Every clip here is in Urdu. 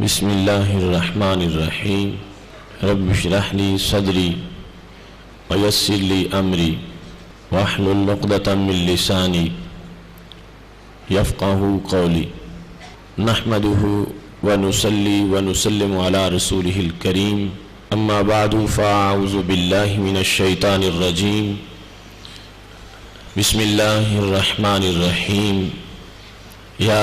بسم اللہ الرحمن الرحیم رب اشرح لی صدری ویسر لی امری واحلل عقدۃ من لسانی یفقہوا قولی نحمدہ ونصلی ونسلم علی رسولہ الکریم اما بعد فاعوذ باللہ من الشیطان الرجیم بسم اللہ الرحمن الرحیم یا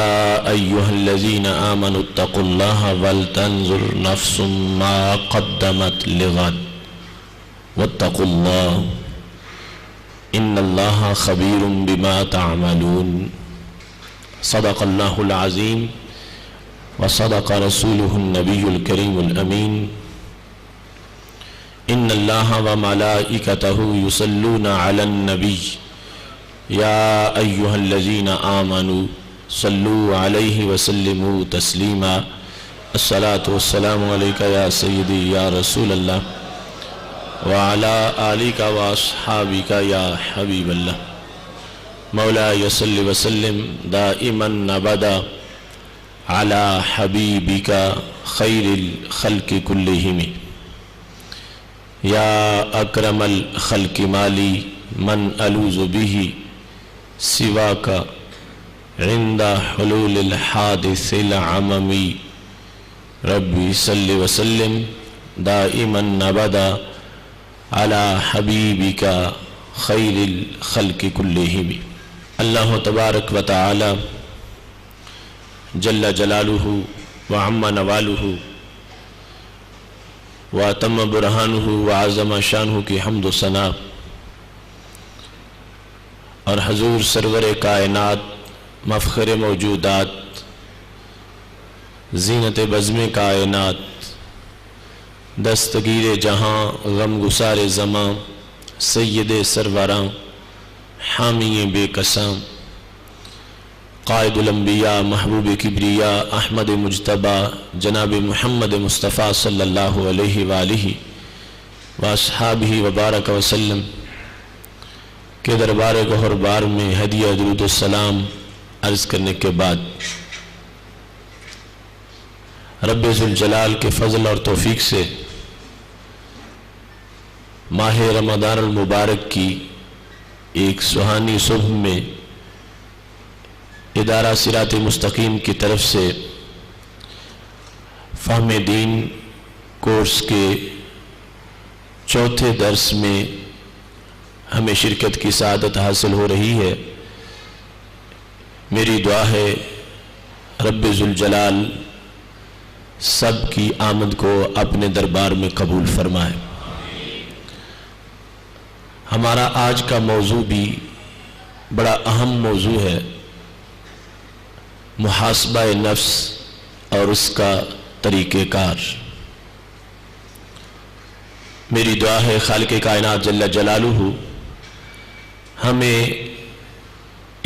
ایہا الذین آمنوا اتقوا اللہ ولتنظر نفس ما قدمت لغد واتقوا اللہ ان اللہ خبیر بما تعملون صدق اللہ العظیم وصدق رسولہ النبی الکریم الامین ان اللہ وملائکتہ یصلون علی النبی یا ایہا الذین آمنوا صلو علیہ وسلموا تسلیما الصلاة والسلام علیکہ یا سیدی یا رسول اللہ وعلا آلکہ واصحابکہ یا حبیب اللہ مولا صلی وسلم دائما ابدا علی حبیبکہ خیر الخلق کلہم یا اکرم الخلق مالی من الوذ بہ سواکہ عند حلول الحادث العممی ربی صلی وسلم دائما ابدا علی حبیبک خیر الخلق کلہم اللہ تبارک و تعالی جل جلالہ وعم نوالہ واتم برہانہ وعظم شانہ کی حمد و ثنا اور حضور سرور کائنات مفخر موجودات زینت بزم کائنات دستگیر جہاں غم گسار زماں سید سروراں حامی بے قساں قائد الانبیاء محبوب کبریاء احمد مجتبی جناب محمد مصطفیٰ صلی اللہ علیہ وآلہ واصحابہ وبارک وسلم کے دربار گہر بار میں ہدیہ درود السلام عرض کرنے کے بعد رب ذوالجلال کے فضل اور توفیق سے ماہ رمضان المبارک کی ایک سہانی صبح میں ادارہ صراط مستقیم کی طرف سے فہم دین کورس کے چوتھے درس میں ہمیں شرکت کی سعادت حاصل ہو رہی ہے۔ میری دعا ہے رب ذوالجلال سب کی آمد کو اپنے دربار میں قبول فرمائے۔ ہمارا آج کا موضوع بھی بڑا اہم موضوع ہے، محاسبہ نفس اور اس کا طریقہ کار۔ میری دعا ہے خالق کائنات جل جلالہ ہمیں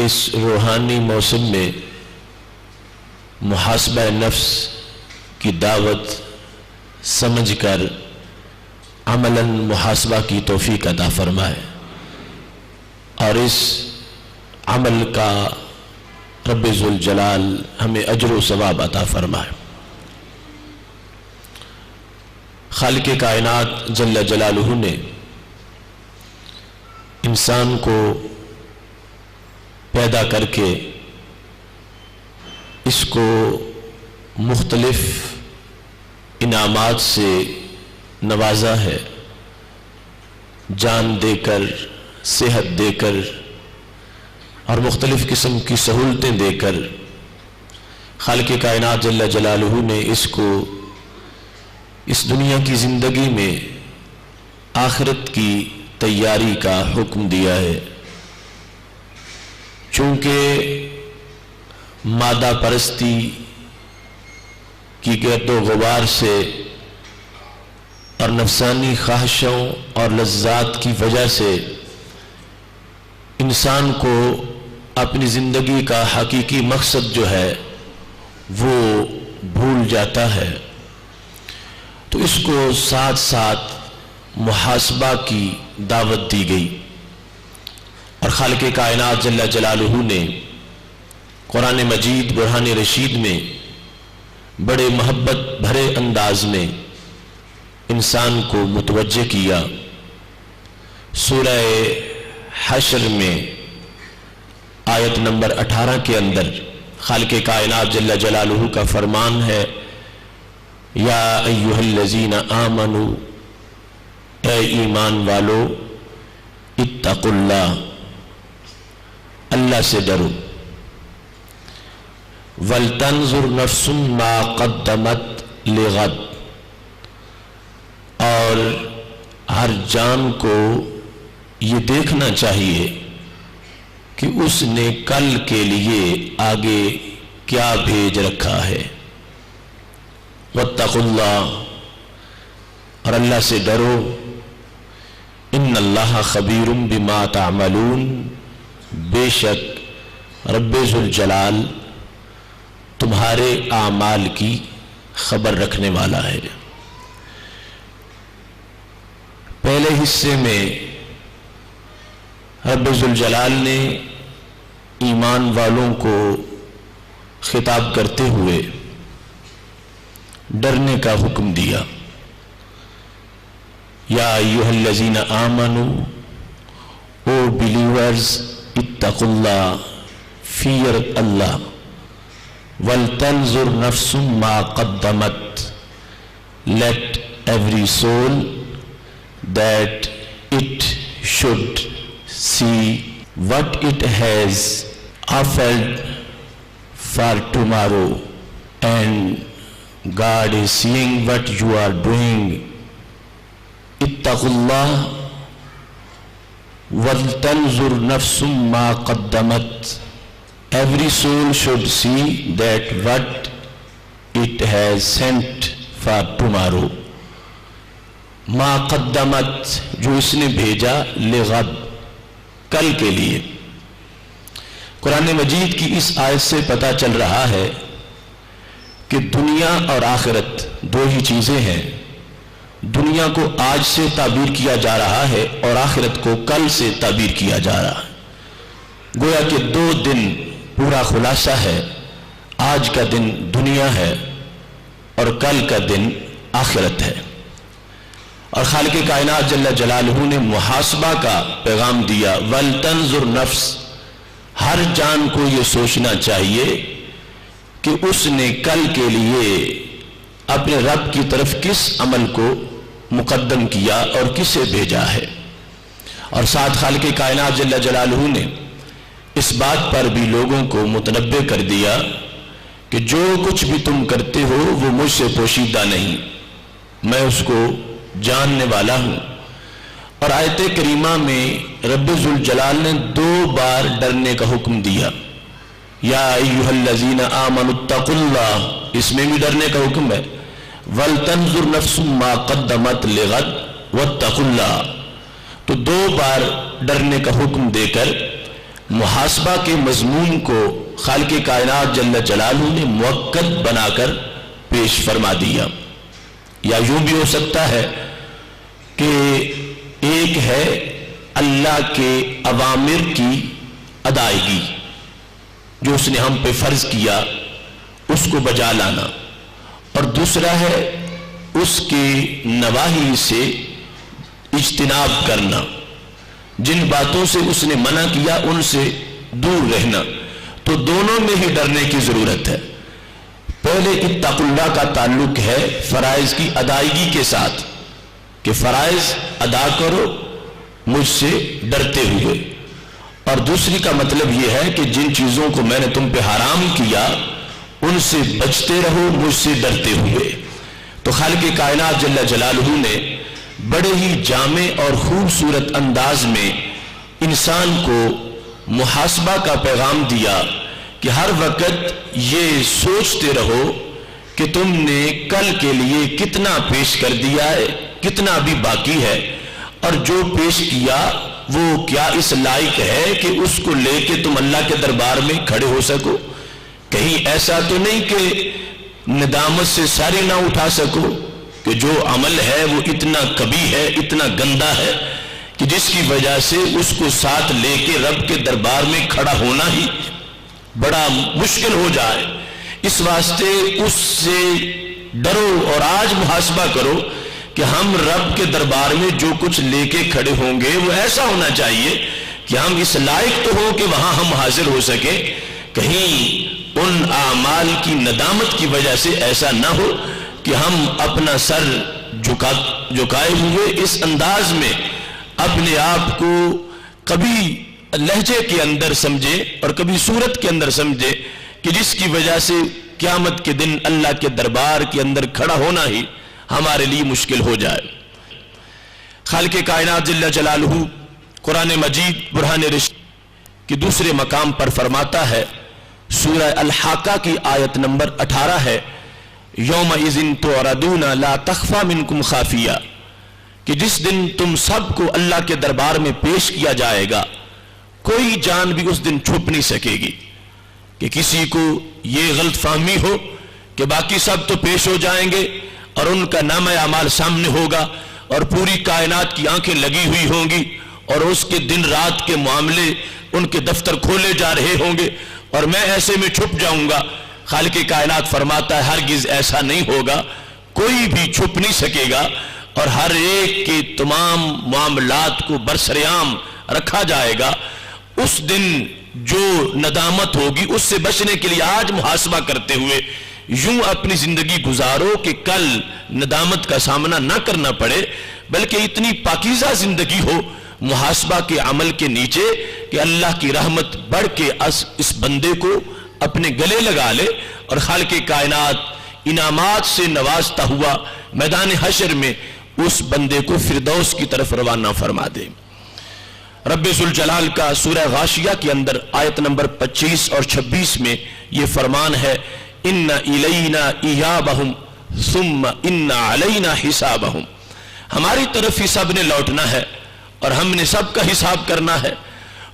اس روحانی موسم میں محاسبہ نفس کی دعوت سمجھ کر عملاً محاسبہ کی توفیق عطا فرمائے اور اس عمل کا رب ذوالجلال ہمیں اجر و ثواب عطا فرمائے۔ خالق کائنات جل جلالہ نے انسان کو پیدا کر کے اس کو مختلف انعامات سے نوازا ہے، جان دے کر، صحت دے کر اور مختلف قسم کی سہولتیں دے کر خالق کائنات جل جلالہ نے اس کو اس دنیا کی زندگی میں آخرت کی تیاری کا حکم دیا ہے۔ چونکہ مادہ پرستی کی گرد و غبار سے اور نفسانی خواہشوں اور لذات کی وجہ سے انسان کو اپنی زندگی کا حقیقی مقصد جو ہے وہ بھول جاتا ہے، تو اس کو ساتھ ساتھ محاسبہ کی دعوت دی گئی۔ اور خالق کائنات جل جلالہ نے قرآن مجید برہان رشید میں بڑے محبت بھرے انداز میں انسان کو متوجہ کیا۔ سورہ حشر میں آیت نمبر 18 کے اندر خالق کائنات جل جلالہ کا فرمان ہے، یا ایھا الذین آمنوا، اے ایمان والو، اتقوا اللہ، اللہ سے ڈرو، وَلْتَنْظُرْ نَفْسٌ مَا قَدَّمَتْ لِغَدٍ، اور ہر جان کو یہ دیکھنا چاہیے کہ اس نے کل کے لیے آگے کیا بھیج رکھا ہے۔ وَاتَّقُوا اللَّهَ، اور اللہ سے ڈرو، ان اللہ خبیر بما تعملون، بے شک رب ذوالجلال تمہارے اعمال کی خبر رکھنے والا ہے۔ پہلے حصے میں رب ذوالجلال نے ایمان والوں کو خطاب کرتے ہوئے ڈرنے کا حکم دیا، یا ایھا الذین آمنوا، او بلیورز، اتقوا اللہ، فیئر اللہ، وَلْتَنْظُرْ نَفْسٌ مَا قَدَّمَتْ، let every soul that it should see what it has offered for tomorrow, and God is seeing what you are doing. اتقوا اللہ وَلْتَنْظُرْ نَفْسٌ مَا قَدَّمَتْ، every soul should see that what it has sent for tomorrow. ما قدمت، جو اس نے بھیجا، لغد، کل کے لیے۔ قرآن مجید کی اس آیت سے پتہ چل رہا ہے کہ دنیا اور آخرت دو ہی چیزیں ہیں۔ دنیا کو آج سے تعبیر کیا جا رہا ہے اور آخرت کو کل سے تعبیر کیا جا رہا ہے۔ گویا کہ دو دن پورا خلاصہ ہے، آج کا دن دنیا ہے اور کل کا دن آخرت ہے۔ اور خالق کائنات جل جلالہ نے محاسبہ کا پیغام دیا، وَلْتَنْظُرْ نَفْس، ہر جان کو یہ سوچنا چاہیے کہ اس نے کل کے لیے اپنے رب کی طرف کس عمل کو مقدم کیا اور کسے بھیجا ہے۔ اور ساتھ خالق کائنات جل جلالہ نے اس بات پر بھی لوگوں کو متنبہ کر دیا کہ جو کچھ بھی تم کرتے ہو وہ مجھ سے پوشیدہ نہیں، میں اس کو جاننے والا ہوں۔ اور آیت کریمہ میں رب ذوالجلال نے 2 بار ڈرنے کا حکم دیا، یا ایھا الذین آمنوا اتقوا اللہ، اس میں بھی ڈرنے کا حکم ہے، وَلْتَنْظُرْ نَفْسٌ مَا قَدَّمَتْ لِغَدٍ وَاتَّقُوا اللَّهَ۔ تو 2 بار ڈرنے کا حکم دے کر محاسبہ کے مضمون کو خالق کائنات جل جلالہ نے مؤکد بنا کر پیش فرما دیا۔ یا یوں بھی ہو سکتا ہے کہ ایک ہے اللہ کے اوامر کی ادائیگی، جو اس نے ہم پہ فرض کیا اس کو بجا لانا، اور دوسرا ہے اس کے نواہی سے اجتناب کرنا، جن باتوں سے اس نے منع کیا ان سے دور رہنا۔ تو دونوں میں ہی ڈرنے کی ضرورت ہے۔ پہلے اتقوا اللہ کا تعلق ہے فرائض کی ادائیگی کے ساتھ، کہ فرائض ادا کرو مجھ سے ڈرتے ہوئے، اور دوسری کا مطلب یہ ہے کہ جن چیزوں کو میں نے تم پہ حرام کیا ان سے بچتے رہو مجھ سے ڈرتے ہوئے۔ تو خالق کائنات جل جلالہ نے بڑے ہی جامع اور خوبصورت انداز میں انسان کو محاسبہ کا پیغام دیا کہ ہر وقت یہ سوچتے رہو کہ تم نے کل کے لیے کتنا پیش کر دیا ہے، کتنا بھی باقی ہے، اور جو پیش کیا وہ کیا اس لائق ہے کہ اس کو لے کے تم اللہ کے دربار میں کھڑے ہو سکو۔ کہیں ایسا تو نہیں کہ ندامت سے ساری نہ اٹھا سکو کہ جو عمل ہے وہ اتنا کبھی ہے، اتنا گندا ہے کہ جس کی وجہ سے اس کو ساتھ لے کے رب کے دربار میں کھڑا ہونا ہی بڑا مشکل ہو جائے۔ اس واسطے اس سے ڈرو اور آج محاسبہ کرو کہ ہم رب کے دربار میں جو کچھ لے کے کھڑے ہوں گے وہ ایسا ہونا چاہیے کہ ہم اس لائق تو ہوں کہ وہاں ہم حاضر ہو سکیں، کہیں ان اعمال کی ندامت کی وجہ سے ایسا نہ ہو کہ ہم اپنا سر جھکائے ہوئے اس انداز میں اپنے آپ کو کبھی لہجے کے اندر سمجھے اور کبھی صورت کے اندر سمجھے کہ جس کی وجہ سے قیامت کے دن اللہ کے دربار کے اندر کھڑا ہونا ہی ہمارے لیے مشکل ہو جائے۔ خالق کائنات جل جلالہ قرآن مجید برہان رشید کی دوسرے مقام پر فرماتا ہے، سورہ الحاقہ کی آیت نمبر 18 ہے، یومئذ تعرضون لا تخفی منکم خافیہ، کہ جس دن تم سب کو اللہ کے دربار میں پیش کیا جائے گا، کوئی جان بھی اس دن چھپ نہیں سکے گی۔ کہ کسی کو یہ غلط فہمی ہو کہ باقی سب تو پیش ہو جائیں گے اور ان کا نامہ اعمال سامنے ہوگا اور پوری کائنات کی آنکھیں لگی ہوئی ہوں گی اور اس کے دن رات کے معاملے ان کے دفتر کھولے جا رہے ہوں گے اور میں ایسے میں چھپ جاؤں گا۔ خالق کائنات فرماتا ہے ہرگز ایسا نہیں ہوگا، کوئی بھی چھپ نہیں سکے گا اور ہر ایک کے تمام معاملات کو برسریام رکھا جائے گا۔ اس دن جو ندامت ہوگی اس سے بچنے کے لیے آج محاسبہ کرتے ہوئے یوں اپنی زندگی گزارو کہ کل ندامت کا سامنا نہ کرنا پڑے، بلکہ اتنی پاکیزہ زندگی ہو محاسبہ کے عمل کے نیچے کہ اللہ کی رحمت بڑھ کے اس بندے کو اپنے گلے لگا لے اور خالق کائنات انعامات سے نوازتا ہوا میدان حشر میں اس بندے کو فردوس کی طرف روانہ فرما دے۔ رب ذوالجلال کا سورہ غاشیہ کے اندر آیت نمبر 25 اور 26 میں یہ فرمان ہے، ان الینا ایابہم ثم ان علینا حسابہم، ہماری طرف ہی سب نے لوٹنا ہے اور ہم نے سب کا حساب کرنا ہے۔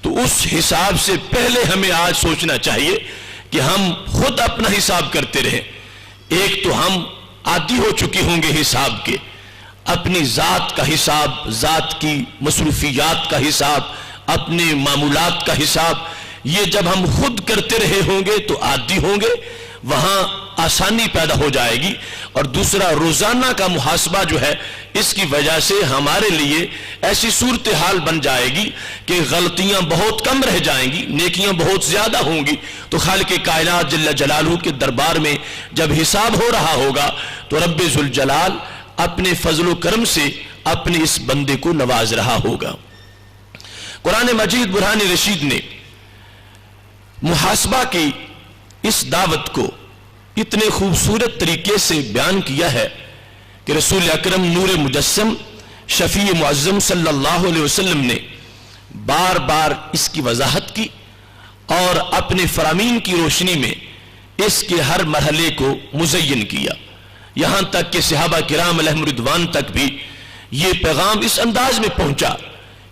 تو اس حساب سے پہلے ہمیں آج سوچنا چاہیے کہ ہم خود اپنا حساب کرتے رہیں۔ ایک تو ہم عادی ہو چکے ہوں گے حساب کے، اپنی ذات کا حساب، ذات کی مصروفیات کا حساب، اپنے معمولات کا حساب، یہ جب ہم خود کرتے رہے ہوں گے تو عادی ہوں گے، وہاں آسانی پیدا ہو جائے گی۔ اور دوسرا روزانہ کا محاسبہ جو ہے اس کی وجہ سے ہمارے لیے ایسی صورتحال بن جائے گی کہ غلطیاں بہت کم رہ جائیں گی، نیکیاں بہت زیادہ ہوں گی۔ تو خالق کائنات جل جلالہ کے دربار میں جب حساب ہو رہا ہوگا تو رب ذوالجلال اپنے فضل و کرم سے اپنے اس بندے کو نواز رہا ہوگا۔ قرآن مجید برہان رشید نے محاسبہ کی اس دعوت کو اتنے خوبصورت طریقے سے بیان کیا ہے کہ رسول اکرم نور مجسم شفیع معظم صلی اللہ علیہ وسلم نے بار بار اس کی وضاحت کی اور اپنے فرامین کی روشنی میں اس کے ہر مرحلے کو مزین کیا، یہاں تک کہ صحابہ کرام علیہم رضوان تک بھی یہ پیغام اس انداز میں پہنچا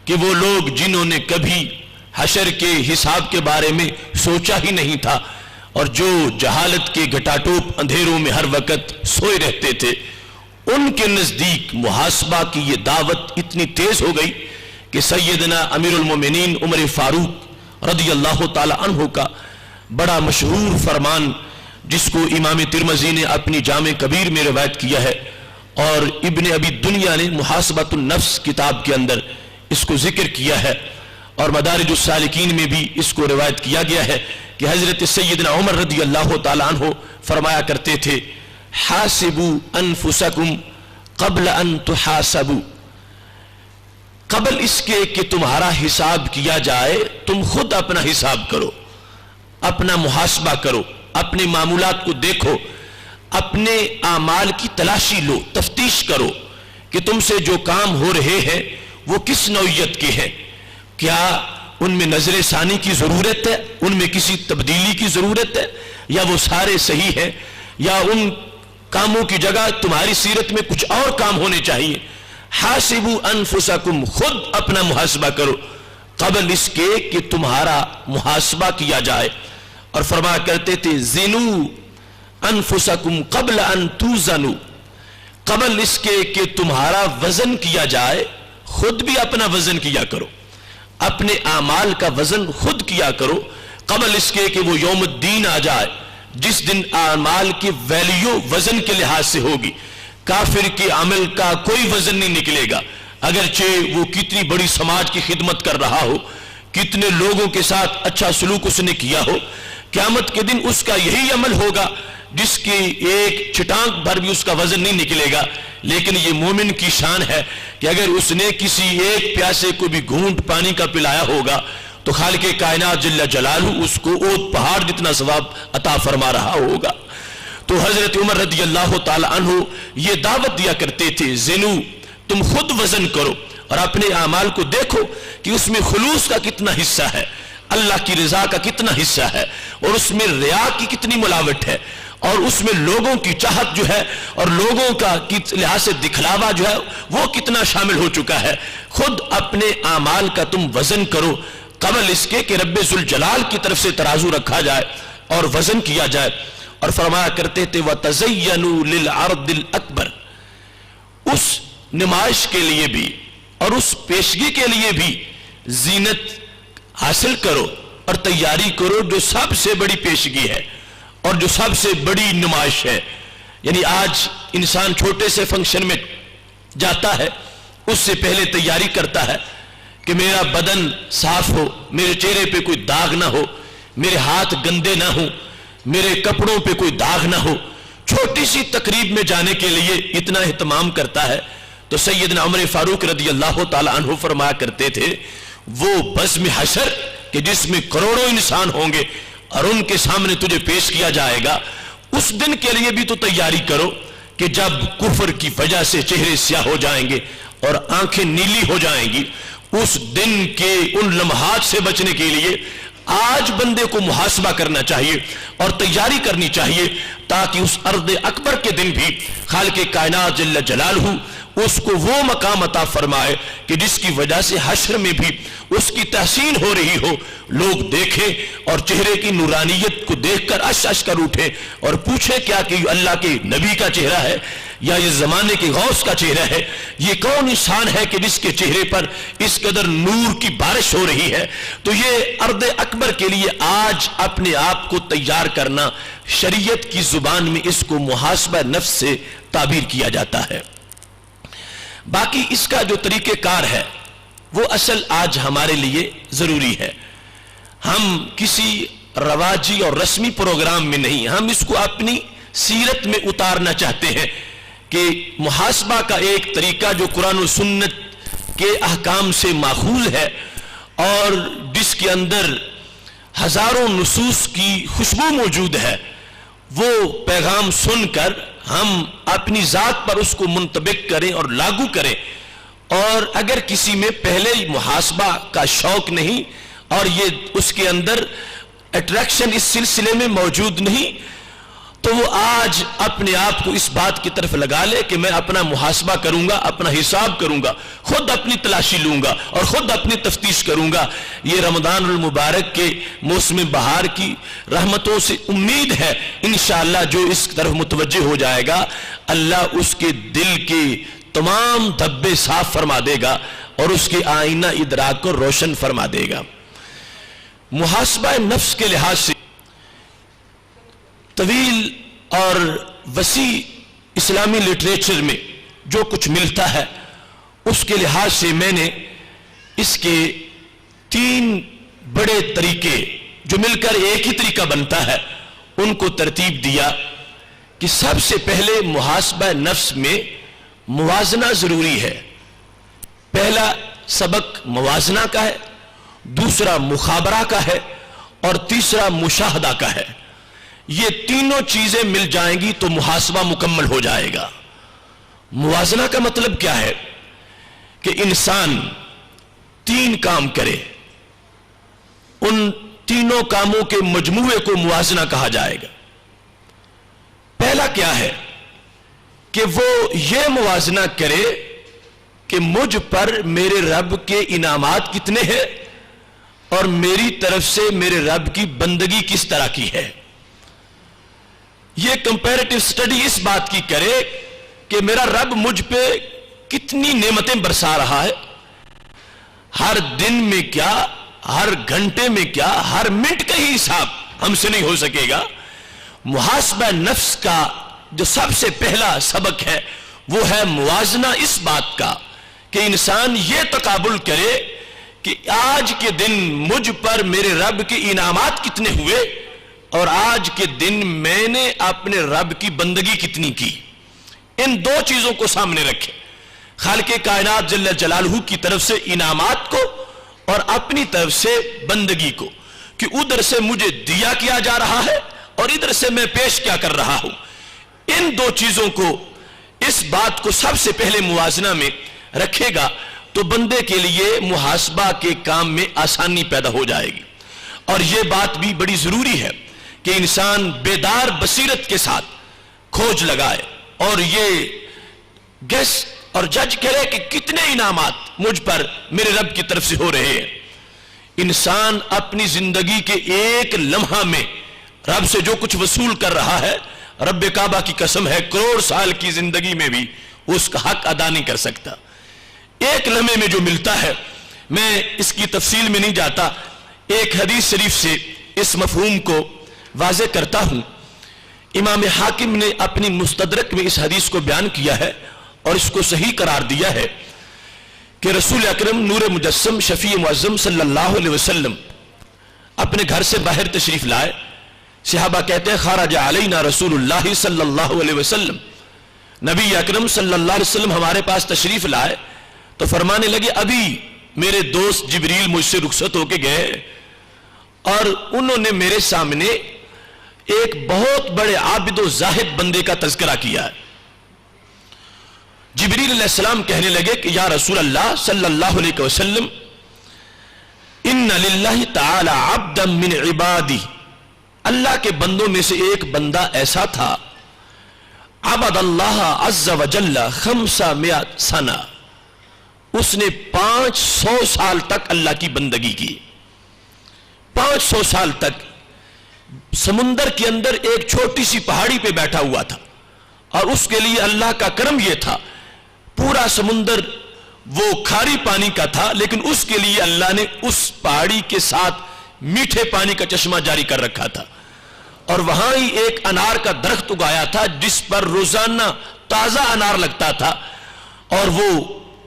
کہ وہ لوگ جنہوں نے کبھی حشر کے حساب کے بارے میں سوچا ہی نہیں تھا اور جو جہالت کے گھٹاٹوپ اندھیروں میں ہر وقت سوئے رہتے تھے، ان کے نزدیک محاسبہ کی یہ دعوت اتنی تیز ہو گئی کہ سیدنا امیر المومنین عمر فاروق رضی اللہ تعالی عنہ کا بڑا مشہور فرمان، جس کو امام ترمذی نے اپنی جامع کبیر میں روایت کیا ہے اور ابن ابی دنیا نے محاسبۃ النفس کتاب کے اندر اس کو ذکر کیا ہے اور مدارج السالکین میں بھی اس کو روایت کیا گیا ہے کہ حضرت سیدنا عمر رضی اللہ تعالی عنہ فرمایا کرتے تھے، حاسبوا انفسکم قبل ان تحاسبوا، قبل اس کے کہ تمہارا حساب کیا جائے تم خود اپنا حساب کرو، اپنا محاسبہ کرو، اپنے معمولات کو دیکھو، اپنے اعمال کی تلاشی لو، تفتیش کرو کہ تم سے جو کام ہو رہے ہیں وہ کس نوعیت کے ہیں، کیا ان میں نظر ثانی کی ضرورت ہے، ان میں کسی تبدیلی کی ضرورت ہے، یا وہ سارے صحیح ہیں، یا ان کاموں کی جگہ تمہاری سیرت میں کچھ اور کام ہونے چاہیے۔ حاسبوا انفسکم، خود اپنا محاسبہ کرو قبل اس کے کہ تمہارا محاسبہ کیا جائے۔ اور فرمایا کرتے تھے، زنوا انفسکم قبل ان توزنوا، قبل اس کے کہ تمہارا وزن کیا جائے خود بھی اپنا وزن کیا کرو، اپنے اعمال کا وزن خود کیا کرو، قبل اس کے کہ وہ یوم الدین آ جائے جس دن اعمال کی ویلیو وزن کے لحاظ سے ہوگی. کافر کے عمل کا کوئی وزن نہیں نکلے گا، اگرچہ وہ کتنی بڑی سماج کی خدمت کر رہا ہو، کتنے لوگوں کے ساتھ اچھا سلوک اس نے کیا ہو. قیامت کے دن اس کا یہی عمل ہوگا جس کی ایک چٹانک بھر بھی اس کا وزن نہیں نکلے گا. لیکن یہ مومن کی شان ہے کہ اگر اس نے کسی ایک پیاسے کو بھی گھونٹ پانی کا پلایا ہوگا تو خالق کائنات جل جلالہ اس کو اونٹ پہاڑ جتنا ثواب عطا فرما رہا ہوگا. تو حضرت عمر رضی اللہ تعالی عنہ یہ دعوت دیا کرتے تھے، زنو، تم خود وزن کرو اور اپنے اعمال کو دیکھو کہ اس میں خلوص کا کتنا حصہ ہے، اللہ کی رضا کا کتنا حصہ ہے، اور اس میں ریا کی کتنی ملاوٹ ہے، اور اس میں لوگوں کی چاہت جو ہے اور لوگوں کا لحاظ سے دکھلاوا جو ہے وہ کتنا شامل ہو چکا ہے. خود اپنے اعمال کا تم وزن کرو قبل اس کے کہ رب ذوالجلال کی طرف سے ترازو رکھا جائے اور وزن کیا جائے. اور فرمایا کرتے تھے وَتَزَيَّنُوا لِلْعَرْضِ الْأَكْبَرِ، اس نمائش کے لیے بھی اور اس پیشگی کے لیے بھی زینت حاصل کرو اور تیاری کرو جو سب سے بڑی پیشگی ہے اور جو سب سے بڑی نمائش ہے. یعنی آج انسان چھوٹے سے فنکشن میں جاتا ہے، اس سے پہلے تیاری کرتا ہے کہ میرا بدن صاف ہو، میرے چہرے پہ کوئی داغ نہ ہو، میرے ہاتھ گندے نہ ہوں، میرے کپڑوں پہ کوئی داغ نہ ہو. چھوٹی سی تقریب میں جانے کے لیے اتنا اہتمام کرتا ہے. تو سیدنا عمر فاروق رضی اللہ تعالی عنہ فرمایا کرتے تھے وہ بزم حشر کہ جس میں کروڑوں انسان ہوں گے اور ان کے سامنے تجھے پیش کیا جائے گا، اس دن کے لیے بھی تو تیاری کرو کہ جب کفر کی وجہ سے چہرے سیاہ ہو جائیں گے اور آنکھیں نیلی ہو جائیں گی، اس دن کے ان لمحات سے بچنے کے لیے آج بندے کو محاسبہ کرنا چاہیے اور تیاری کرنی چاہیے تاکہ اس ارض اکبر کے دن بھی خالق کائنات جل جلالہ اس کو وہ مقام عطا فرمائے کہ جس کی وجہ سے حشر میں بھی اس کی تحسین ہو رہی ہو، لوگ دیکھیں اور چہرے کی نورانیت کو دیکھ کر اش اش کر اٹھے اور پوچھے کیا کہ اللہ کے نبی کا چہرہ ہے یا یہ زمانے کے غوث کا چہرہ ہے؟ یہ کون انسان ہے کہ جس کے چہرے پر اس قدر نور کی بارش ہو رہی ہے؟ تو یہ ارض اکبر کے لیے آج اپنے آپ کو تیار کرنا، شریعت کی زبان میں اس کو محاسبہ نفس سے تعبیر کیا جاتا ہے. باقی اس کا جو طریقہ کار ہے وہ اصل آج ہمارے لیے ضروری ہے. ہم کسی رواجی اور رسمی پروگرام میں نہیں، ہم اس کو اپنی سیرت میں اتارنا چاہتے ہیں کہ محاسبہ کا ایک طریقہ جو قرآن و سنت کے احکام سے ماخوذ ہے اور جس کے اندر ہزاروں نصوص کی خوشبو موجود ہے، وہ پیغام سن کر ہم اپنی ذات پر اس کو منطبق کریں اور لاگو کریں. اور اگر کسی میں پہلے محاسبہ کا شوق نہیں اور یہ اس کے اندر اٹریکشن اس سلسلے میں موجود نہیں، تو وہ آج اپنے آپ کو اس بات کی طرف لگا لے کہ میں اپنا محاسبہ کروں گا، اپنا حساب کروں گا، خود اپنی تلاشی لوں گا اور خود اپنی تفتیش کروں گا. یہ رمضان المبارک کے موسم بہار کی رحمتوں سے امید ہے انشاءاللہ جو اس طرف متوجہ ہو جائے گا اللہ اس کے دل کے تمام دھبے صاف فرما دے گا اور اس کے آئینہ ادراک کو روشن فرما دے گا. محاسبہ نفس کے لحاظ سے طویل اور وسیع اسلامی لٹریچر میں جو کچھ ملتا ہے اس کے لحاظ سے میں نے اس کے 3 بڑے طریقے جو مل کر ایک ہی طریقہ بنتا ہے ان کو ترتیب دیا کہ سب سے پہلے محاسبہ نفس میں موازنہ ضروری ہے. پہلا سبق موازنہ کا ہے، دوسرا مخابرہ کا ہے اور تیسرا مشاہدہ کا ہے. یہ تینوں چیزیں مل جائیں گی تو محاسبہ مکمل ہو جائے گا. موازنہ کا مطلب کیا ہے کہ انسان 3 کام کرے، ان تینوں کاموں کے مجموعے کو موازنہ کہا جائے گا. پہلا کیا ہے کہ وہ یہ موازنہ کرے کہ مجھ پر میرے رب کے انعامات کتنے ہیں اور میری طرف سے میرے رب کی بندگی کس طرح کی ہے. یہ کمپیریٹیو سٹڈی اس بات کی کرے کہ میرا رب مجھ پہ کتنی نعمتیں برسا رہا ہے، ہر دن میں کیا، ہر گھنٹے میں کیا، ہر منٹ کا ہی حساب ہم سے نہیں ہو سکے گا. محاسبہ نفس کا جو سب سے پہلا سبق ہے وہ ہے موازنہ اس بات کا کہ انسان یہ تقابل کرے کہ آج کے دن مجھ پر میرے رب کے انعامات کتنے ہوئے اور آج کے دن میں نے اپنے رب کی بندگی کتنی کی. ان دو چیزوں کو سامنے رکھے، خالق کائنات جل جلالہ کی طرف سے انعامات کو اور اپنی طرف سے بندگی کو، کہ ادھر سے مجھے دیا کیا جا رہا ہے اور ادھر سے میں پیش کیا کر رہا ہوں. ان دو چیزوں کو، اس بات کو سب سے پہلے موازنہ میں رکھے گا تو بندے کے لیے محاسبہ کے کام میں آسانی پیدا ہو جائے گی. اور یہ بات بھی بڑی ضروری ہے کہ انسان بیدار بصیرت کے ساتھ کھوج لگائے اور یہ گیس اور جج کرے کہ کتنے انعامات مجھ پر میرے رب کی طرف سے ہو رہے ہیں. انسان اپنی زندگی کے ایک لمحہ میں رب سے جو کچھ وصول کر رہا ہے، رب کعبہ کی قسم ہے کروڑ سال کی زندگی میں بھی اس کا حق ادا نہیں کر سکتا. ایک لمحے میں جو ملتا ہے، میں اس کی تفصیل میں نہیں جاتا، ایک حدیث شریف سے اس مفہوم کو واضح کرتا ہوں. امام حاکم نے اپنی مستدرک میں اس حدیث کو بیان کیا ہے اور اس کو صحیح قرار دیا ہے کہ رسول اکرم نور مجسم شفیع معظم صلی اللہ علیہ وسلم اپنے گھر سے باہر تشریف لائے. صحابہ کہتے ہیں خرج علینا رسول اللہ صلی اللہ علیہ وسلم، نبی اکرم صلی اللہ علیہ وسلم ہمارے پاس تشریف لائے تو فرمانے لگے ابھی میرے دوست جبریل مجھ سے رخصت ہو کے گئے اور انہوں نے میرے سامنے ایک بہت بڑے عابد و زاہد بندے کا تذکرہ کیا ہے. جبریل علیہ السلام کہنے لگے کہ یا رسول اللہ صلی اللہ علیہ وسلم ان للہ تعالی عبدا من عبادی، اللہ کے بندوں میں سے ایک بندہ ایسا تھا عبد اللہ عز وجل 500 سنہ، اس نے 500 سال تک اللہ کی بندگی کی. 500 سال تک سمندر کے اندر ایک چھوٹی سی پہاڑی پہ بیٹھا ہوا تھا اور اس کے لیے اللہ کا کرم یہ تھا، پورا سمندر وہ کھاری پانی کا تھا لیکن اس کے لیے اللہ نے اس پہاڑی کے ساتھ میٹھے پانی کا چشمہ جاری کر رکھا تھا اور وہاں ہی ایک انار کا درخت اگایا تھا جس پر روزانہ تازہ انار لگتا تھا اور وہ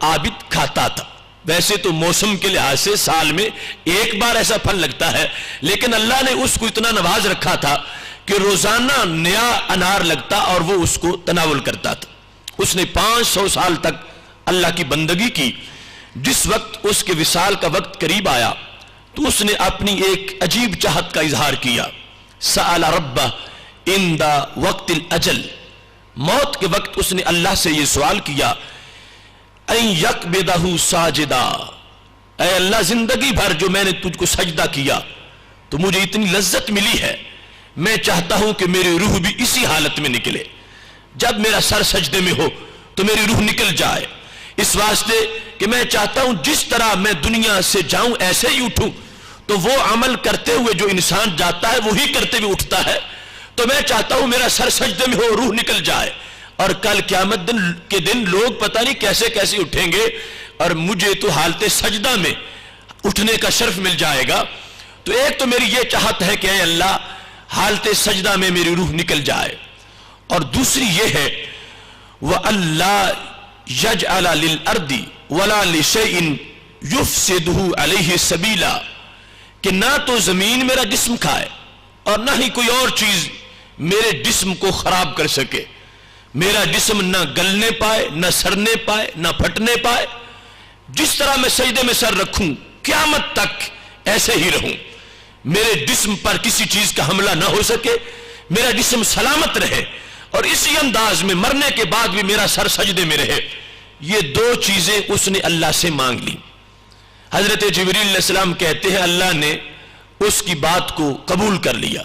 عابد کھاتا تھا. ویسے تو موسم کے لحاظ سے سال میں ایک بار ایسا پھل لگتا ہے لیکن اللہ نے اس کو اتنا نواز رکھا تھا کہ روزانہ نیا انار لگتا اور وہ اس کو تناول کرتا تھا. اس نے 500 سال تک اللہ کی بندگی کی. جس وقت اس کے وصال کا وقت قریب آیا تو اس نے اپنی ایک عجیب چاہت کا اظہار کیا. سأل ربہ عند وقت الاجل، موت کے وقت اس نے اللہ سے یہ سوال کیا ان یقبضہ ساجدا، اے اللہ زندگی بھر جو میں نے تجھ کو سجدہ کیا تو مجھے اتنی لذت ملی ہے، میں چاہتا ہوں کہ میری روح بھی اسی حالت میں نکلے، جب میرا سر سجدے میں ہو تو میری روح نکل جائے. اس واسطے کہ میں چاہتا ہوں جس طرح میں دنیا سے جاؤں ایسے ہی اٹھوں، تو وہ عمل کرتے ہوئے جو انسان جاتا ہے وہی کرتے ہوئے اٹھتا ہے. تو میں چاہتا ہوں میرا سر سجدے میں ہو، روح نکل جائے اور کل قیامت کے دن لوگ پتہ نہیں کیسے کیسے اٹھیں گے اور مجھے تو حالت سجدہ میں اٹھنے کا شرف مل جائے گا. تو ایک تو میری یہ چاہت ہے کہ اے اللہ حالت سجدہ میں میری روح نکل جائے، اور دوسری یہ ہے وَأَلَّا يَجْعَلَ لِلْأَرْضِ وَلَا لِشَيْءٍ يُفْسِدُهُ عَلَيْهِ سَبِيلًا، کہ نہ تو زمین میرا جسم کھائے اور نہ ہی کوئی اور چیز میرے جسم کو خراب کر سکے. میرا جسم نہ گلنے پائے، نہ سڑنے پائے، نہ پھٹنے پائے. جس طرح میں سجدے میں سر رکھوں قیامت تک ایسے ہی رہوں، میرے جسم پر کسی چیز کا حملہ نہ ہو سکے، میرا جسم سلامت رہے اور اسی انداز میں مرنے کے بعد بھی میرا سر سجدے میں رہے. یہ دو چیزیں اس نے اللہ سے مانگ لی. حضرت جبریل علیہ السلام کہتے ہیں اللہ نے اس کی بات کو قبول کر لیا.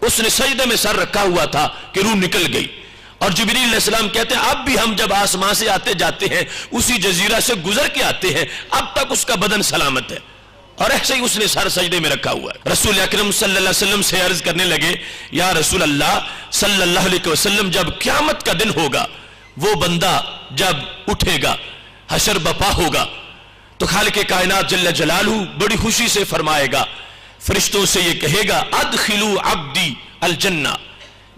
اس نے سجدے میں سر رکھا ہوا تھا کہ روح نکل گئی، اور جبریل علیہ السلام کہتے ہیں اب بھی ہم جب آسمان سے آتے جاتے ہیں اسی جزیرہ سے گزر کے آتے ہیں، اب تک اس کا بدن سلامت ہے. اور ایسے ہی اس نے سر سجدے میں رکھا ہوا ہے. رسول اکرم صلی اللہ علیہ وسلم سے عرض کرنے لگے یا رسول اللہ صلی اللہ علیہ وسلم جب قیامت کا دن ہوگا، وہ بندہ جب اٹھے گا، حشر بپا ہوگا، تو خالق کائنات جل جلالہ بڑی خوشی سے فرمائے گا، فرشتوں سے یہ کہے گا ادخلوا عبدی الجنہ،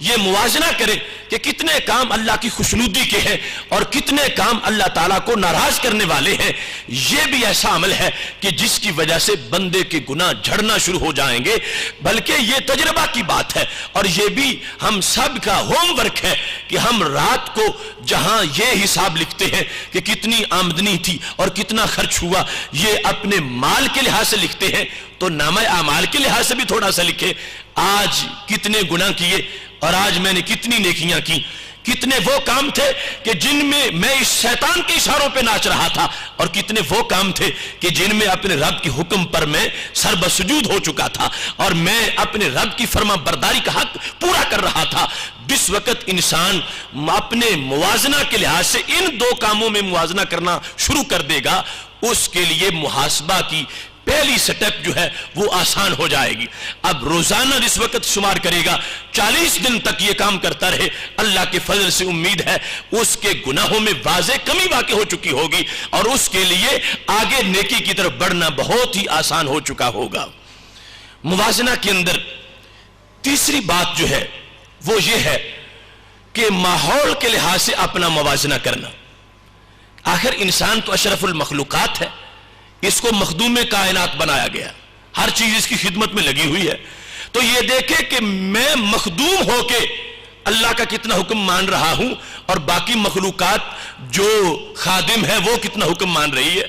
یہ موازنہ کرے کہ کتنے کام اللہ کی خوشنودی کے ہیں اور کتنے کام اللہ تعالیٰ کو ناراض کرنے والے ہیں. یہ بھی ایسا عمل ہے کہ جس کی وجہ سے بندے کے گناہ جھڑنا شروع ہو جائیں گے. بلکہ یہ تجربہ کی بات ہے اور یہ بھی ہم سب کا ہوم ورک ہے کہ ہم رات کو جہاں یہ حساب لکھتے ہیں کہ کتنی آمدنی تھی اور کتنا خرچ ہوا، یہ اپنے مال کے لحاظ سے لکھتے ہیں تو نامہ اعمال کے لحاظ سے بھی تھوڑا سا لکھے. آج کتنے گناہ کیے اور آج میں نے کتنی نیکیاں کی. کتنے وہ کام تھے کہ جن میں اس شیطان کے اشاروں پہ ناچ رہا تھا اور کتنے وہ کام تھے کہ جن میں اپنے رب کے حکم پر میں سر بسجود ہو چکا تھا اور میں اپنے رب کی فرما برداری کا حق پورا کر رہا تھا. جس وقت انسان اپنے موازنہ کے لحاظ سے ان دو کاموں میں موازنہ کرنا شروع کر دے گا، اس کے لیے محاسبہ کی پہلی سٹیپ جو ہے وہ آسان ہو جائے گی. اب روزانہ جس وقت شمار کرے گا 40 دن تک یہ کام کرتا رہے، اللہ کے فضل سے امید ہے اس کے گناہوں میں واضح کمی واقع ہو چکی ہوگی اور اس کے لیے آگے نیکی کی طرف بڑھنا بہت ہی آسان ہو چکا ہوگا. موازنہ کے اندر تیسری بات جو ہے وہ یہ ہے کہ ماحول کے لحاظ سے اپنا موازنہ کرنا. آخر انسان تو اشرف المخلوقات ہے، اس کو مخدوم کائنات بنایا گیا، ہر چیز اس کی خدمت میں لگی ہوئی ہے. تو یہ دیکھے کہ میں مخدوم ہو کے اللہ کا کتنا حکم مان رہا ہوں اور باقی مخلوقات جو خادم ہے وہ کتنا حکم مان رہی ہے.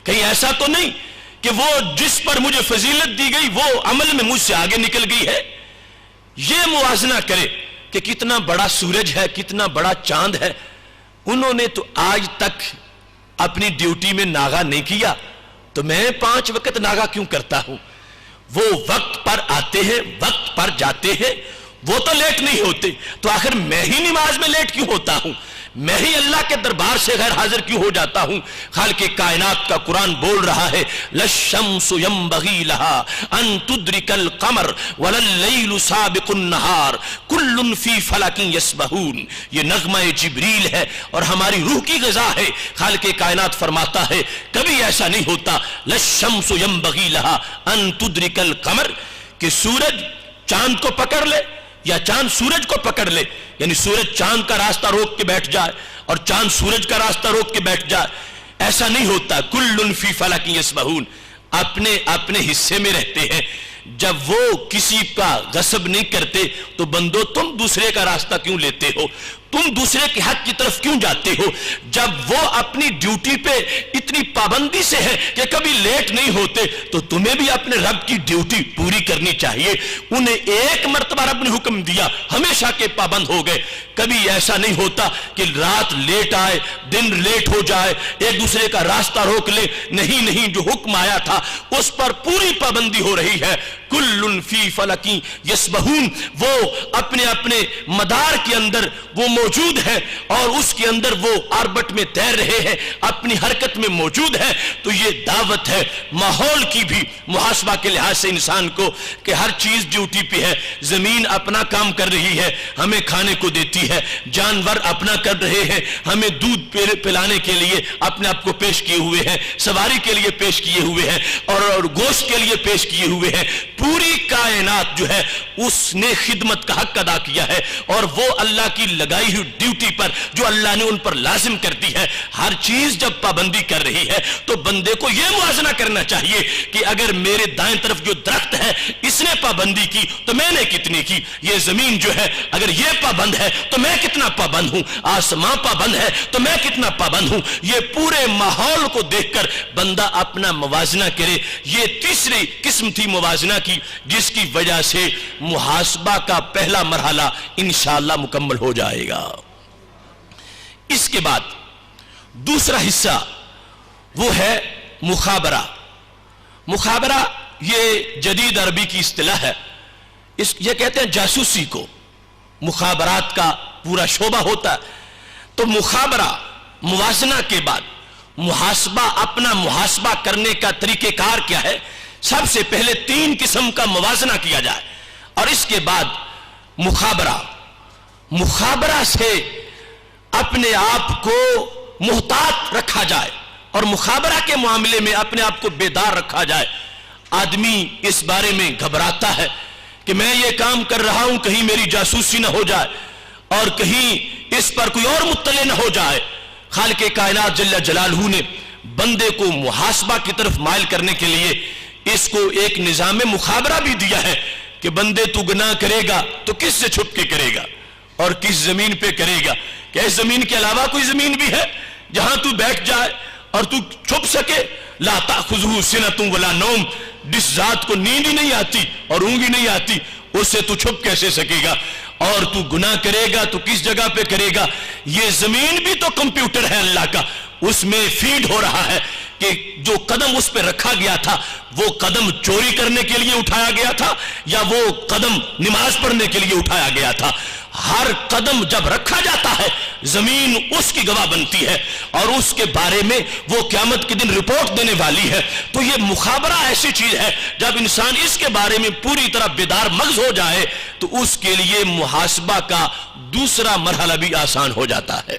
کہیں ایسا تو نہیں کہ وہ جس پر مجھے فضیلت دی گئی وہ عمل میں مجھ سے آگے نکل گئی ہے. یہ موازنہ کرے کہ کتنا بڑا سورج ہے، کتنا بڑا چاند ہے. انہوں نے تو آج تک اپنی ڈیوٹی میں ناغہ نہیں کیا تو میں 5 وقت ناغہ کیوں کرتا ہوں. وہ وقت پر آتے ہیں، وقت پر جاتے ہیں، وہ تو لیٹ نہیں ہوتے، تو آخر میں ہی نماز میں لیٹ کیوں ہوتا ہوں؟ میں ہی اللہ کے دربار سے غیر حاضر کیوں ہو جاتا ہوں؟ خالق کائنات کا قرآن بول رہا ہے لَلشَّمْسُ يَنبَغِي لَهَا أَن تُدْرِكَ الْقَمَرَ وَلَا اللَّيْلُ سَابِقُ النَّهَارِ كُلٌّ فِي فَلَكٍ يَسْبَحُونَ. یہ نغمہ جبریل ہے اور ہماری روح کی غذا ہے. خالق کائنات فرماتا ہے کبھی ایسا نہیں ہوتا لَلشَّمْسُ يَنبَغِي لَهَا أَن تُدْرِكَ الْقَمَرَ کہ سورج چاند کو پکڑ لے یا چاند سورج کو پکڑ لے، یعنی سورج چاند کا راستہ روک کے بیٹھ جائے اور چاند سورج کا راستہ روک کے بیٹھ جائے. ایسا نہیں ہوتا. کل فی فلک یسبحون، اپنے اپنے حصے میں رہتے ہیں. جب وہ کسی کا غصب نہیں کرتے تو بندو تم دوسرے کا راستہ کیوں لیتے ہو؟ تم دوسرے کے حق کی طرف کیوں جاتے ہو؟ جب وہ اپنی ڈیوٹی پہ اتنی پابندی سے ہے کہ کبھی لیٹ نہیں ہوتے تو تمہیں بھی اپنے رب کی ڈیوٹی پوری کرنی چاہیے. انہیں ایک مرتبہ رب نے حکم دیا، ہمیشہ کے پابند ہو گئے. کبھی ایسا نہیں ہوتا کہ رات لیٹ آئے، دن لیٹ ہو جائے، ایک دوسرے کا راستہ روک لے. نہیں، جو حکم آیا تھا اس پر پوری پابندی ہو رہی ہے. کل فی فلک یسبحون، وہ اپنے اپنے مدار کے اندر وہ موجود ہے اور اس کے اندر وہ آربٹ میں تیر رہے ہیں، اپنی حرکت میں موجود ہے. تو یہ دعوت ہے ماحول کی بھی محاسبہ کے لحاظ سے انسان کو کہ ہر چیز ڈیوٹی پہ ہے. زمین اپنا کام کر رہی ہے، ہمیں کھانے کو دیتی ہے. جانور اپنا کر رہے ہیں، ہمیں دودھ پلانے کے لیے اپنے آپ کو پیش کیے ہوئے ہیں، سواری کے لیے پیش کیے ہوئے ہیں اور گوشت کے لیے پیش کیے ہوئے ہیں. پوری کائنات جو ہے اس نے خدمت کا حق ادا کیا ہے اور وہ اللہ کی لگائی ہوئی ڈیوٹی پر جو اللہ نے ان پر لازم کر دی ہے. ہر چیز جب پابندی کر رہی ہے تو بندے کو یہ موازنہ کرنا چاہیے کہ اگر میرے دائیں طرف جو درخت ہے اس نے پابندی کی تو میں نے کتنی کی. یہ زمین جو ہے اگر یہ پابند ہے تو میں کتنا پابند ہوں. آسمان پابند ہے تو میں کتنا پابند ہوں. یہ پورے ماحول کو دیکھ کر بندہ اپنا موازنہ کرے. یہ تیسری قسم تھی موازنہ کی جس کی وجہ سے محاسبہ کا پہلا مرحلہ انشاءاللہ مکمل ہو جائے گا. اس کے بعد دوسرا حصہ وہ ہے مخابرہ. مخابرہ یہ جدید عربی کی اصطلاح ہے. یہ کہتے ہیں جاسوسی کو. مخابرات کا پورا شعبہ ہوتا ہے. تو مخابرہ موازنہ کے بعد محاسبہ، اپنا محاسبہ کرنے کا طریقہ کار کیا ہے؟ سب سے پہلے 3 قسم کا موازنہ کیا جائے اور اس کے بعد مخابرہ سے اپنے آپ کو محتاط رکھا جائے اور مخابرہ کے معاملے میں اپنے آپ کو بیدار رکھا جائے. آدمی اس بارے میں گھبراتا ہے کہ میں یہ کام کر رہا ہوں کہیں میری جاسوسی نہ ہو جائے اور کہیں اس پر کوئی اور مطلع نہ ہو جائے. خالق کائنات جل جلالہ نے بندے کو محاسبہ کی طرف مائل کرنے کے لیے اس کو ایک نظام مخابرہ بھی دیا ہے کہ بندے تو گناہ کرے گا تو کس سے چھپ کے کرے گا اور کس زمین پہ کرے گا. کہ اس زمین کے علاوہ کوئی زمین بھی ہے جہاں تو بیٹھ جائے اور تو چھپ سکے؟ لا تأخذہ سنۃ ولا نوم، جس ذات کو نیند ہی نہیں آتی اور اونگ ہی نہیں آتی اس سے تو چھپ کیسے سکے گا؟ اور تو گناہ کرے گا تو کس جگہ پہ کرے گا؟ یہ زمین بھی تو کمپیوٹر ہے اللہ کا، اس میں فیڈ ہو رہا ہے کہ جو قدم اس پہ رکھا گیا تھا وہ قدم چوری کرنے کے لیے اٹھایا گیا تھا یا وہ قدم نماز پڑھنے کے لیے اٹھایا گیا تھا. ہر قدم جب رکھا جاتا ہے زمین اس کی گواہ بنتی ہے اور اس کے بارے میں وہ قیامت کے دن رپورٹ دینے والی ہے. تو یہ مخابرہ ایسی چیز ہے جب انسان اس کے بارے میں پوری طرح بیدار مغز ہو جائے تو اس کے لیے محاسبہ کا دوسرا مرحلہ بھی آسان ہو جاتا ہے.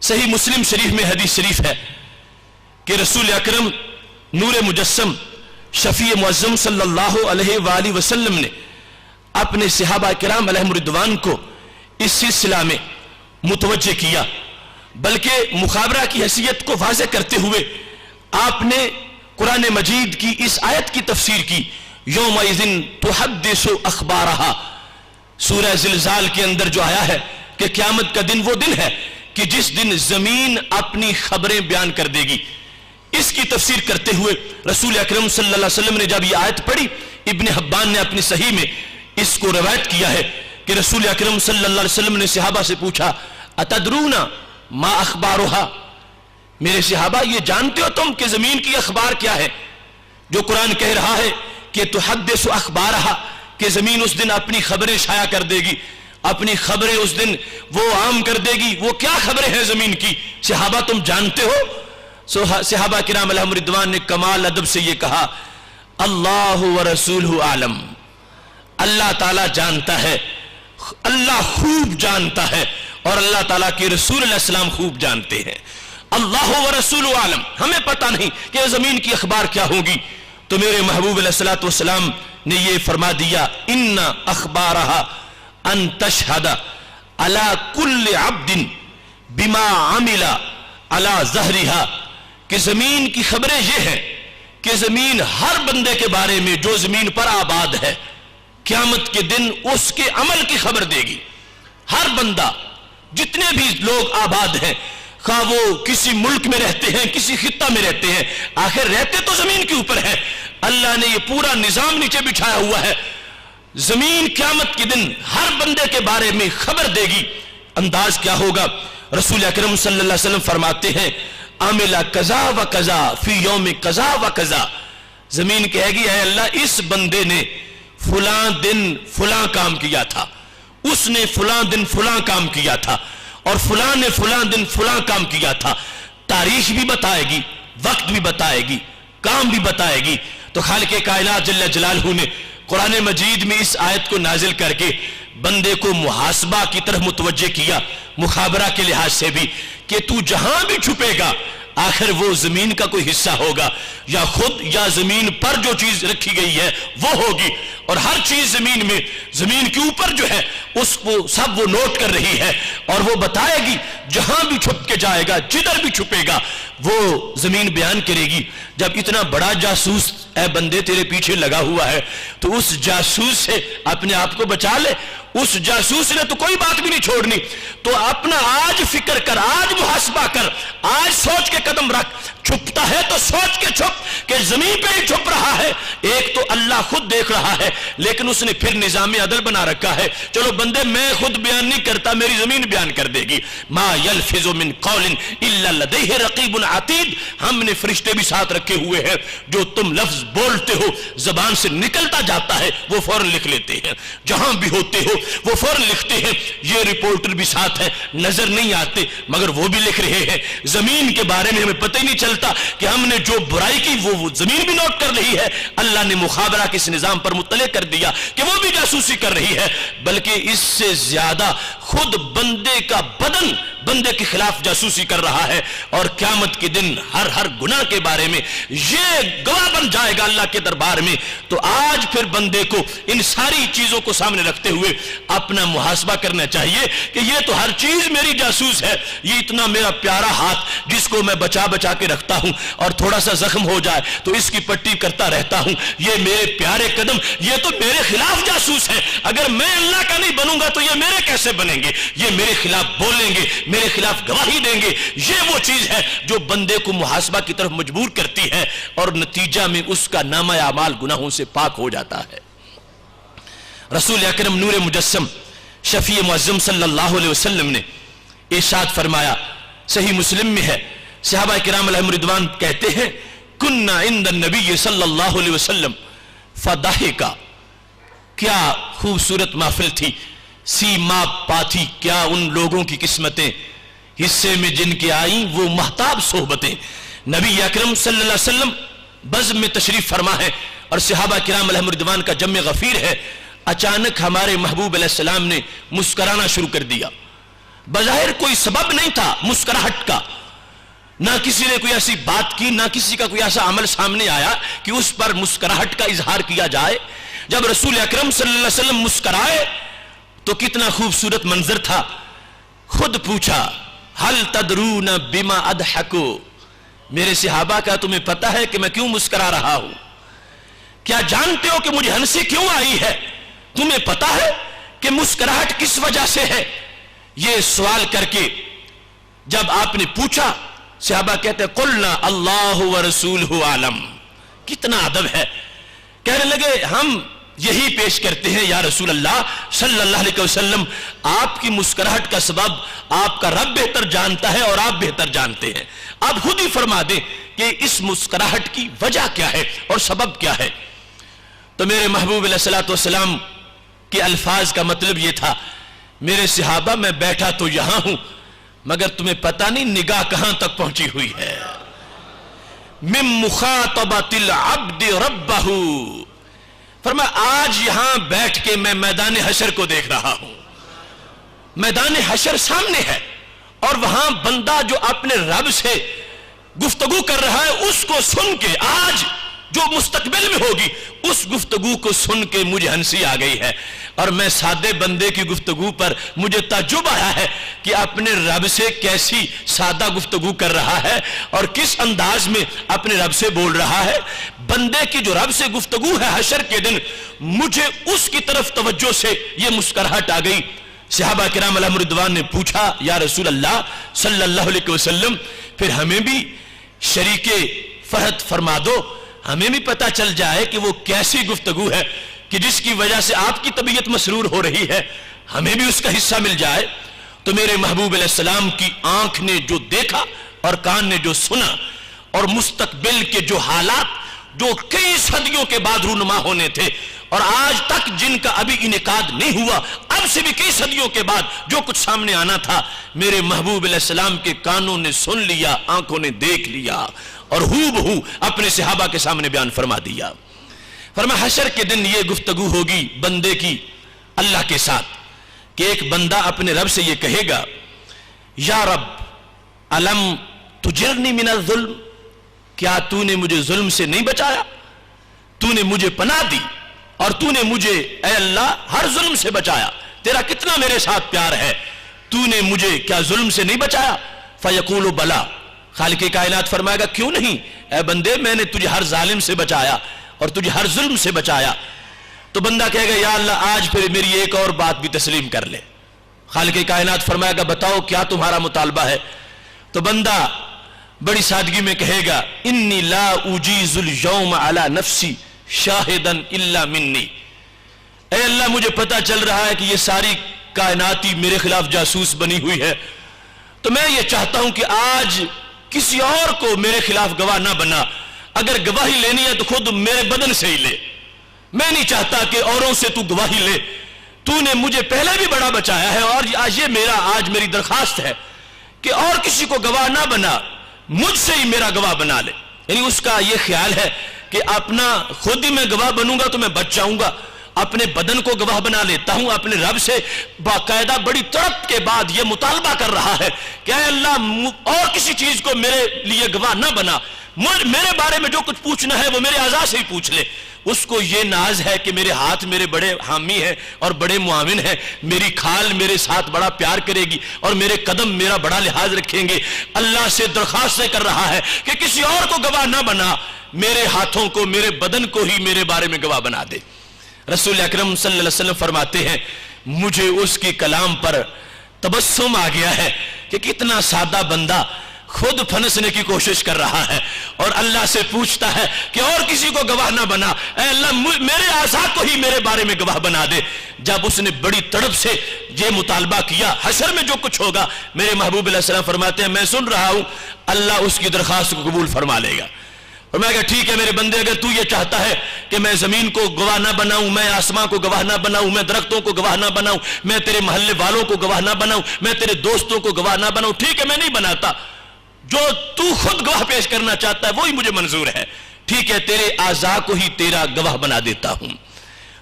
صحیح مسلم شریف میں حدیث شریف ہے کہ رسول اکرم نور مجسم شفیع معظم صلی اللہ علیہ وآلہ وسلم نے اپنے صحابہ کرام علیہم رضوان کو اس سلسلہ میں متوجہ کیا، بلکہ مخابرہ کی حیثیت کو واضح کرتے ہوئے آپ نے قرآن مجید کی اس آیت کی تفسیر کی، یومئذ تحدث اخبارہا. سورہ زلزال کے اندر جو آیا ہے کہ قیامت کا دن وہ دن ہے کہ جس دن زمین اپنی خبریں بیان کر دے گی. اس کی تفسیر کرتے ہوئے رسول اکرم صلی اللہ علیہ وسلم نے جب یہ آیت پڑھی، ابن حبان نے اپنی صحیح میں اس کو روایت کیا ہے کہ رسول اکرم صلی اللہ علیہ وسلم نے صحابہ سے پوچھا، اتدرون ما اخبارها، میرے صحابہ یہ جانتے ہو تم کہ زمین کی اخبار کیا ہے؟ جو قرآن کہہ رہا ہے کہ تحدث اخبارها، کہ زمین اس دن اپنی خبریں شائع کر دے گی، اپنی خبریں اس دن وہ عام کر دے گی. وہ کیا خبریں ہیں زمین کی؟ صحابہ تم جانتے ہو؟ صحابہ کرام علیہم رضوان نے کمال ادب سے یہ کہا، اللہ ورسولہ عالم، اللہ تعالیٰ جانتا ہے، اللہ خوب جانتا ہے اور اللہ تعالیٰ کے رسول علیہ السلام خوب جانتے ہیں. اللہ ورسولہ عالم، ہمیں پتہ نہیں کہ زمین کی اخبار کیا ہوگی. تو میرے محبوب علیہ السلام نے یہ فرما دیا، ان اخبارہا ان تشہد علی کل عبد بما عمل علی ظہرہا، کہ زمین کی خبریں یہ ہیں کہ زمین ہر بندے کے بارے میں جو زمین پر آباد ہے قیامت کے دن اس کے عمل کی خبر دے گی. ہر بندہ، جتنے بھی لوگ آباد ہیں، خواہ وہ کسی ملک میں رہتے ہیں کسی خطہ میں رہتے ہیں، آخر رہتے تو زمین کے اوپر ہے. اللہ نے یہ پورا نظام نیچے بچھایا ہوا ہے. زمین قیامت کے دن ہر بندے کے بارے میں خبر دے گی. انداز کیا ہوگا؟ رسول اکرم صلی اللہ علیہ وسلم فرماتے ہیں، عمل قضا و قضا فی یوم قضا و قضا. زمین کہے گی، اے اللہ اس بندے نے فلاں دن فلاں کام کیا تھا، اس نے فلاں دن فلاں کام کیا تھا اور فلاں نے فلاں دن فلاں کام کیا تھا. تاریخ بھی بتائے گی، وقت بھی بتائے گی، کام بھی بتائے گی. تو خالق کائنات جل جلالہ نے قرآن مجید میں اس آیت کو نازل کر کے بندے کو محاسبہ کی طرف متوجہ کیا، مخابرہ کے لحاظ سے بھی، کہ تو جہاں بھی چھپے گا آخر وہ زمین کا کوئی حصہ ہوگا، یا خود یا زمین پر جو چیز رکھی گئی ہے وہ ہوگی. اور ہر چیز زمین میں، زمین کے اوپر جو ہے اس کو سب وہ نوٹ کر رہی ہے اور وہ بتائے گی. جہاں بھی چھپ کے جائے گا، جدھر بھی چھپے گا، وہ زمین بیان کرے گی. جب اتنا بڑا جاسوس اے بندے تیرے پیچھے لگا ہوا ہے تو اس جاسوس سے اپنے آپ کو بچا لے. اس جاسوس نے تو کوئی بات بھی نہیں چھوڑنی. تو اپنا آج فکر کر، آج محاسبہ کر، آج سوچ کے قدم رکھ. چھپتا ہے تو سوچ کے چھپ کہ زمین پہ ہی چھپ رہا ہے. ایک تو اللہ خود دیکھ رہا ہے لیکن اس نے پھر نظام عدل بنا رکھا ہے. چلو بندے میں خود بیان نہیں کرتا، میری زمین بیان کر دے گی. ما یلفظ من قول الا لدیہ رقیب عتید. ہم نے فرشتے بھی ساتھ رکھے ہوئے ہیں، جو تم لفظ بولتے ہو زبان سے نکلتا جاتا ہے وہ فوراً لکھ لیتے ہیں. جہاں بھی ہوتے ہو وہ فوراً لکھتے ہیں. یہ رپورٹر بھی ساتھ ہے، نظر نہیں آتے مگر وہ بھی لکھ رہے ہیں. زمین کے بارے میں ہمیں پتہ ہی نہیں چلتا کہ ہم نے جو برائی کی وہ زمین بھی نوٹ کر رہی ہے. اللہ نے مخابرہ کے اس نظام پر مطلع کر دیا کہ وہ بھی جاسوسی کر رہی ہے. بلکہ اس سے زیادہ خود بندے کا بدن بندے کے خلاف جاسوسی کر رہا ہے، اور قیامت کے دن ہر گناہ کے بارے میں یہ گواہ بن جائے گا اللہ کے دربار میں۔ تو آج پھر بندے کو ان ساری چیزوں کو سامنے رکھتے ہوئے اپنا محاسبہ کرنا چاہیے کہ یہ تو ہر چیز میری جاسوس ہے، یہ اتنا میرا پیارا ہاتھ جس کو میں بچا بچا کے رکھتا ہوں، اور تھوڑا سا زخم ہو جائے تو اس کی پٹی کرتا رہتا ہوں، یہ میرے پیارے قدم یہ تو میرے خلاف جاسوس ہے، اگر میں اللہ کا نہیں بنوں گا تو یہ میرے کیسے بنیں گے، یہ میرے خلاف بولیں گے، میرے خلاف گواہی دیں گے۔ یہ وہ چیز ہے جو بندے کو محاسبہ کی طرف مجبور کرتی ہے، اور نتیجہ میں اس کا نامہ اعمال گناہوں سے پاک ہو جاتا ہے۔ رسول اکرم نور مجسم شفیع معظم صلی اللہ علیہ وسلم نے ارشاد فرمایا، صحیح مسلم میں ہے، صحابہ کرام علیہم رضوان کہتے ہیں کننا عند النبی صلی اللہ علیہ وسلم فضحکا، کیا خوبصورت محفل تھی، سیما پاتھی، کیا ان لوگوں کی قسمتیں حصے میں جن کی آئیں وہ مہتاب صحبتیں۔ نبی اکرم صلی اللہ علیہ وسلم بزم میں تشریف فرما ہے اور صحابہ کرام علیہم رضوان کا جمع غفیر ہے، اچانک ہمارے محبوب علیہ السلام نے مسکرانا شروع کر دیا، بظاہر کوئی سبب نہیں تھا مسکراہٹ کا، نہ کسی نے کوئی ایسی بات کی، نہ کسی کا کوئی ایسا عمل سامنے آیا کہ اس پر مسکراہٹ کا اظہار کیا جائے۔ جب رسول اکرم صلی اللہ علیہ وسلم مسکرائے تو کتنا خوبصورت منظر تھا۔ خود پوچھا ہل تدرون بما اضحکو، میرے صحابہ کا تمہیں پتا ہے کہ میں کیوں مسکرا رہا ہوں؟ کیا جانتے ہو کہ مجھے ہنسی کیوں آئی ہے؟ تمہیں پتا ہے کہ مسکراہٹ کس وجہ سے ہے؟ یہ سوال کر کے جب آپ نے پوچھا، صحابہ کہتے ہیں قلنا اللہ ورسولہ عالم، کتنا ادب ہے۔ کہنے لگے ہم یہی پیش کرتے ہیں یا رسول اللہ صلی اللہ علیہ وسلم، آپ کی مسکراہٹ کا سبب آپ کا رب بہتر جانتا ہے اور آپ بہتر جانتے ہیں، آپ خود ہی فرما دیں کہ اس مسکراہٹ کی وجہ کیا ہے اور سبب کیا ہے۔ تو میرے محبوب علیہ الصلوۃ والسلام کے الفاظ کا مطلب یہ تھا، میرے صحابہ میں بیٹھا تو یہاں ہوں مگر تمہیں پتہ نہیں نگاہ کہاں تک پہنچی ہوئی ہے، من مخاطبۃ العبد ربہ، فرمایا آج یہاں بیٹھ کے میں میدان حشر کو دیکھ رہا ہوں، میدان حشر سامنے ہے اور وہاں بندہ جو اپنے رب سے گفتگو کر رہا ہے اس کو سن کے آج جو مستقبل میں ہوگی اس گفتگو کو سن کے مجھے ہنسی آ گئی ہے، اور میں سادے بندے کی گفتگو پر مجھے تعجب آیا ہے کہ اپنے رب سے کیسی سادہ گفتگو کر رہا ہے اور کس انداز میں اپنے رب سے بول رہا ہے۔ بندے کی جو رب سے گفتگو ہے حشر کے دن، مجھے اس کی طرف توجہ سے یہ مسکراہٹ آ گئی۔ صحابہ کرام علیہم رضوان نے پوچھا یا رسول اللہ صلی اللہ علیہ وسلم، پھر ہمیں بھی شریک فرحت فرما دو، ہمیں بھی پتہ چل جائے کہ وہ کیسی گفتگو ہے کہ جس کی وجہ سے آپ کی طبیعت مسرور ہو رہی ہے، ہمیں بھی اس کا حصہ مل جائے۔ تو میرے محبوب علیہ السلام کی آنکھ نے جو دیکھا اور کان نے جو سنا اور مستقبل کے جو حالات جو کئی صدیوں کے بعد رونما ہونے تھے اور آج تک جن کا ابھی انعقاد نہیں ہوا، اب سے بھی کئی صدیوں کے بعد جو کچھ سامنے آنا تھا، میرے محبوب علیہ السلام کے کانوں نے سن لیا، آنکھوں نے دیکھ لیا اور ہو بہو اپنے صحابہ کے سامنے بیان فرما دیا۔ فرمایا حشر کے دن یہ گفتگو ہوگی بندے کی اللہ کے ساتھ کہ ایک بندہ اپنے رب سے یہ کہے گا یا رب الم تجرنی من الظلم، کیا تو نے مجھے ظلم سے نہیں بچایا؟ تو نے مجھے پناہ دی اور تو نے مجھے اے اللہ ہر ظلم سے بچایا، تیرا کتنا میرے ساتھ پیار ہے، تو نے مجھے کیا ظلم سے نہیں بچایا؟ فیقول بلا، خالق کائنات فرمائے گا کیوں نہیں اے بندے، میں نے تجھے ہر ظالم سے بچایا اور تجھے ہر ظلم سے بچایا۔ تو بندہ کہے گا یا اللہ آج پھر میری ایک اور بات بھی تسلیم کر لے۔ خالق کائنات فرمائے گا بتاؤ کیا تمہارا مطالبہ ہے؟ تو بندہ بڑی سادگی میں کہے گا انی لا اجیز اليوم علی نفسی شاہدا الا منی، اے اللہ مجھے پتا چل رہا ہے کہ یہ ساری کائناتی میرے خلاف جاسوس بنی ہوئی ہے، تو میں یہ چاہتا ہوں کہ آج کسی اور کو میرے خلاف گواہ نہ بنا، اگر گواہی لینی ہے تو خود میرے بدن سے ہی لے، میں نہیں چاہتا کہ اوروں سے تو گواہی لے، تو نے مجھے پہلے بھی بڑا بچایا ہے اور یہ آج میری درخواست ہے کہ اور کسی کو گواہ نہ بنا، مجھ سے ہی میرا گواہ بنا لے۔ یعنی اس کا یہ خیال ہے کہ اپنا خود ہی میں گواہ بنوں گا تو میں بچ جاؤں گا، اپنے بدن کو گواہ بنا لیتا ہوں، اپنے رب سے باقاعدہ بڑی تڑپ کے بعد یہ مطالبہ کر رہا ہے کہ اے اللہ اور کسی چیز کو میرے لیے گواہ نہ بنا، میرے بارے میں جو کچھ پوچھنا ہے وہ میرے اعضاء سے ہی پوچھ لے۔ اس کو یہ ناز ہے کہ میرے ہاتھ میرے بڑے حامی ہیں اور بڑے معاون ہیں، میری کھال میرے ساتھ بڑا پیار کرے گی اور میرے قدم میرا بڑا لحاظ رکھیں گے۔ اللہ سے درخواست کر رہا ہے کہ کسی اور کو گواہ نہ بنا، میرے ہاتھوں کو میرے بدن کو ہی میرے بارے میں گواہ بنا دے۔ رسول اکرم صلی اللہ علیہ وسلم فرماتے ہیں مجھے اس کی کلام پر تبسم آ گیا ہے کہ کتنا سادہ بندہ خود پھنسنے کی کوشش کر رہا ہے اور اللہ سے پوچھتا ہے کہ اور کسی کو گواہ نہ بنا، اے اللہ میرے اعضاء کو ہی میرے بارے میں گواہ بنا دے۔ جب اس نے بڑی تڑپ سے یہ مطالبہ کیا، حشر میں جو کچھ ہوگا میرے محبوب علیہ السلام فرماتے ہیں میں سن رہا ہوں، اللہ اس کی درخواست کو قبول فرما لے گا۔ اور میں کہا ٹھیک ہے میرے بندے، اگر تو یہ چاہتا ہے کہ میں زمین کو گواہ نہ بناؤں، میں آسمان کو گواہ نہ بناؤں، میں درختوں کو گواہ نہ بناؤں، میں تیرے محلے والوں کو گواہ نہ بناؤں، میں تیرے دوستوں کو گواہ نہ بناؤں، ٹھیک ہے میں نہیں بناتا، جو تو خود گواہ پیش کرنا چاہتا ہے وہی مجھے منظور ہے، ٹھیک ہے تیرے اعضاء کو ہی تیرا گواہ بنا دیتا ہوں۔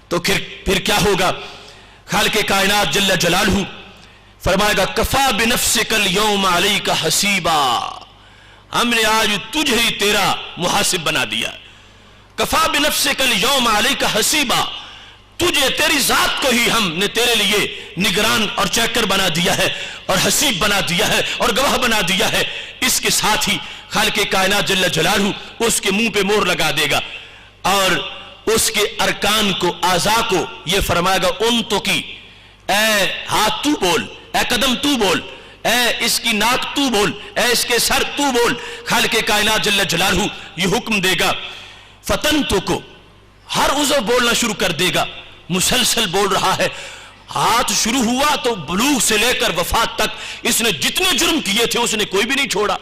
تو پھر کیا ہوگا؟ خالق کائنات جل جلالہ فرمائے گا کفا بنفسک اليوم علیک حسیبا، ہم نے آج تجھے ہی تیرا محاسب بنا دیا۔ کفا بنفسک اليوم علیک حسیبا، تجھے تیری ذات کو ہی ہم نے تیرے لیے نگران اور چیکر بنا دیا ہے اور حسیب بنا دیا ہے اور گواہ بنا دیا ہے۔ اس کے ساتھ ہی خالق کائنات جل جلالہ اس کے منہ پہ مور لگا دے گا اور اس کے ارکان کو اعضاء کو یہ فرمائے گا ان تو کی، اے ہاتھ تو بول، اے قدم تو بول، اے اس کی ناک تو بول، اے اس کے سر تو بول۔ خالق کائنات جل جلالہ یہ حکم دے گا، فتن تو کو ہر عضو بولنا شروع کر دے گا، مسلسل بول رہا ہے۔ ہاتھ شروع ہوا تو بلوغ سے لے کر وفات تک اس نے جتنے جرم کیے تھے اس نے کوئی بھی نہیں چھوڑا،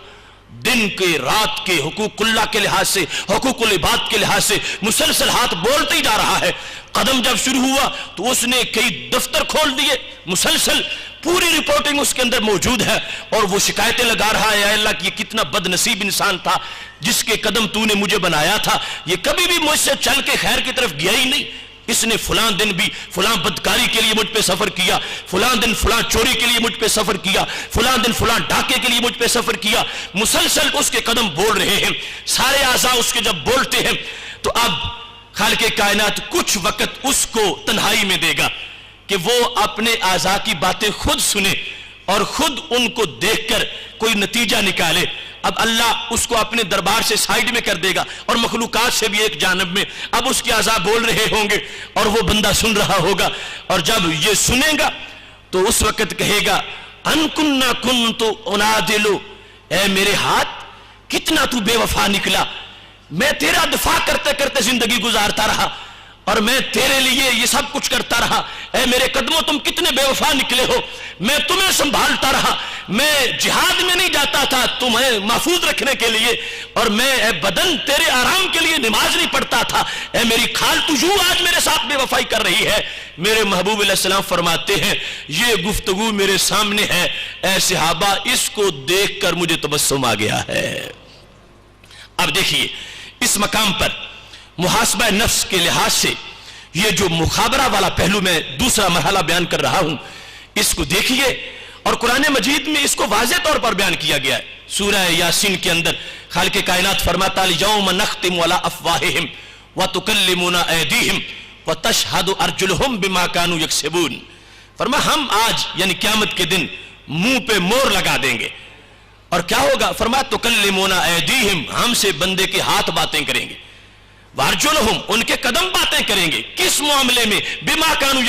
دن کے رات کے حقوق اللہ کے لحاظ سے، حقوق العباد کے لحاظ سے مسلسل ہاتھ بولتے ہی جا رہا ہے۔ قدم جب شروع ہوا تو اس نے کئی دفتر کھول دیے، مسلسل پوری رپورٹنگ اس کے اندر موجود ہے اور وہ شکایتیں لگا رہا ہے، اے اللہ کہ یہ کتنا بد نصیب انسان تھا جس کے قدم تو نے مجھے بنایا تھا، یہ کبھی بھی مجھ سے چل کے خیر کی طرف گیا ہی نہیں، اس نے فلاں دن بھی فلاں بدکاری کے لیے مجھ پہ سفر کیا، فلاں دن فلاں چوری کے لیے مجھ پہ سفر کیا، فلاں دن فلاں ڈاکے کے لیے مجھ پہ سفر کیا، مسلسل اس کے قدم بول رہے ہیں، سارے اعضاء اس کے جب بولتے ہیں تو اب خالق کائنات کچھ وقت اس کو تنہائی میں دے گا کہ وہ اپنے اعضاء کی باتیں خود سنے اور خود ان کو دیکھ کر کوئی نتیجہ نکالے۔ اب اللہ اس کو اپنے دربار سے سائیڈ میں کر دے گا اور مخلوقات سے بھی ایک جانب میں، اب اس کے اعضاء بول رہے ہوں گے اور وہ بندہ سن رہا ہوگا، اور جب یہ سنے گا تو اس وقت کہے گا ان کننا کنت انادل، اے میرے ہاتھ کتنا تو بے وفا نکلا، میں تیرا دفاع کرتے کرتے زندگی گزارتا رہا اور میں تیرے لیے یہ سب کچھ کرتا رہا، اے میرے قدموں تم کتنے بے وفا نکلے ہو، میں تمہیں سنبھالتا رہا، میں جہاد میں نہیں جاتا تھا تمہیں محفوظ رکھنے کے لیے، اور میں اے بدن تیرے آرام کے لیے نماز نہیں پڑھتا تھا، اے میری کھال تو یوں آج میرے ساتھ بے وفائی کر رہی ہے۔ میرے محبوب علیہ السلام فرماتے ہیں یہ گفتگو میرے سامنے ہے، اے صحابہ اس کو دیکھ کر مجھے تبسم آ گیا ہے۔ اب دیکھیے اس مقام پر محاسبہ نفس کے لحاظ سے یہ جو مخابرہ والا پہلو میں دوسرا مرحلہ بیان کر رہا ہوں اس کو دیکھیے، اور قرآن مجید میں اس کو واضح طور پر بیان کیا گیا ہے۔ سورہ یاسین کے اندر خالق کائنات فرماتا الیوم نختم علی افواہہم وتکلمنا ایدیہم وتشہد ارجلہم بما کانوا یکسبون، فرمایا ہم آج یعنی قیامت کے دن منہ پہ مور لگا دیں گے، اور کیا ہوگا؟ فرمایا تکلمنا ایدیہم، ہم سے بندے کے ہاتھ باتیں کریں گے، وارجلہم ان کے قدم باتیں کریں گے، کس معاملے میں؟ بما کانوا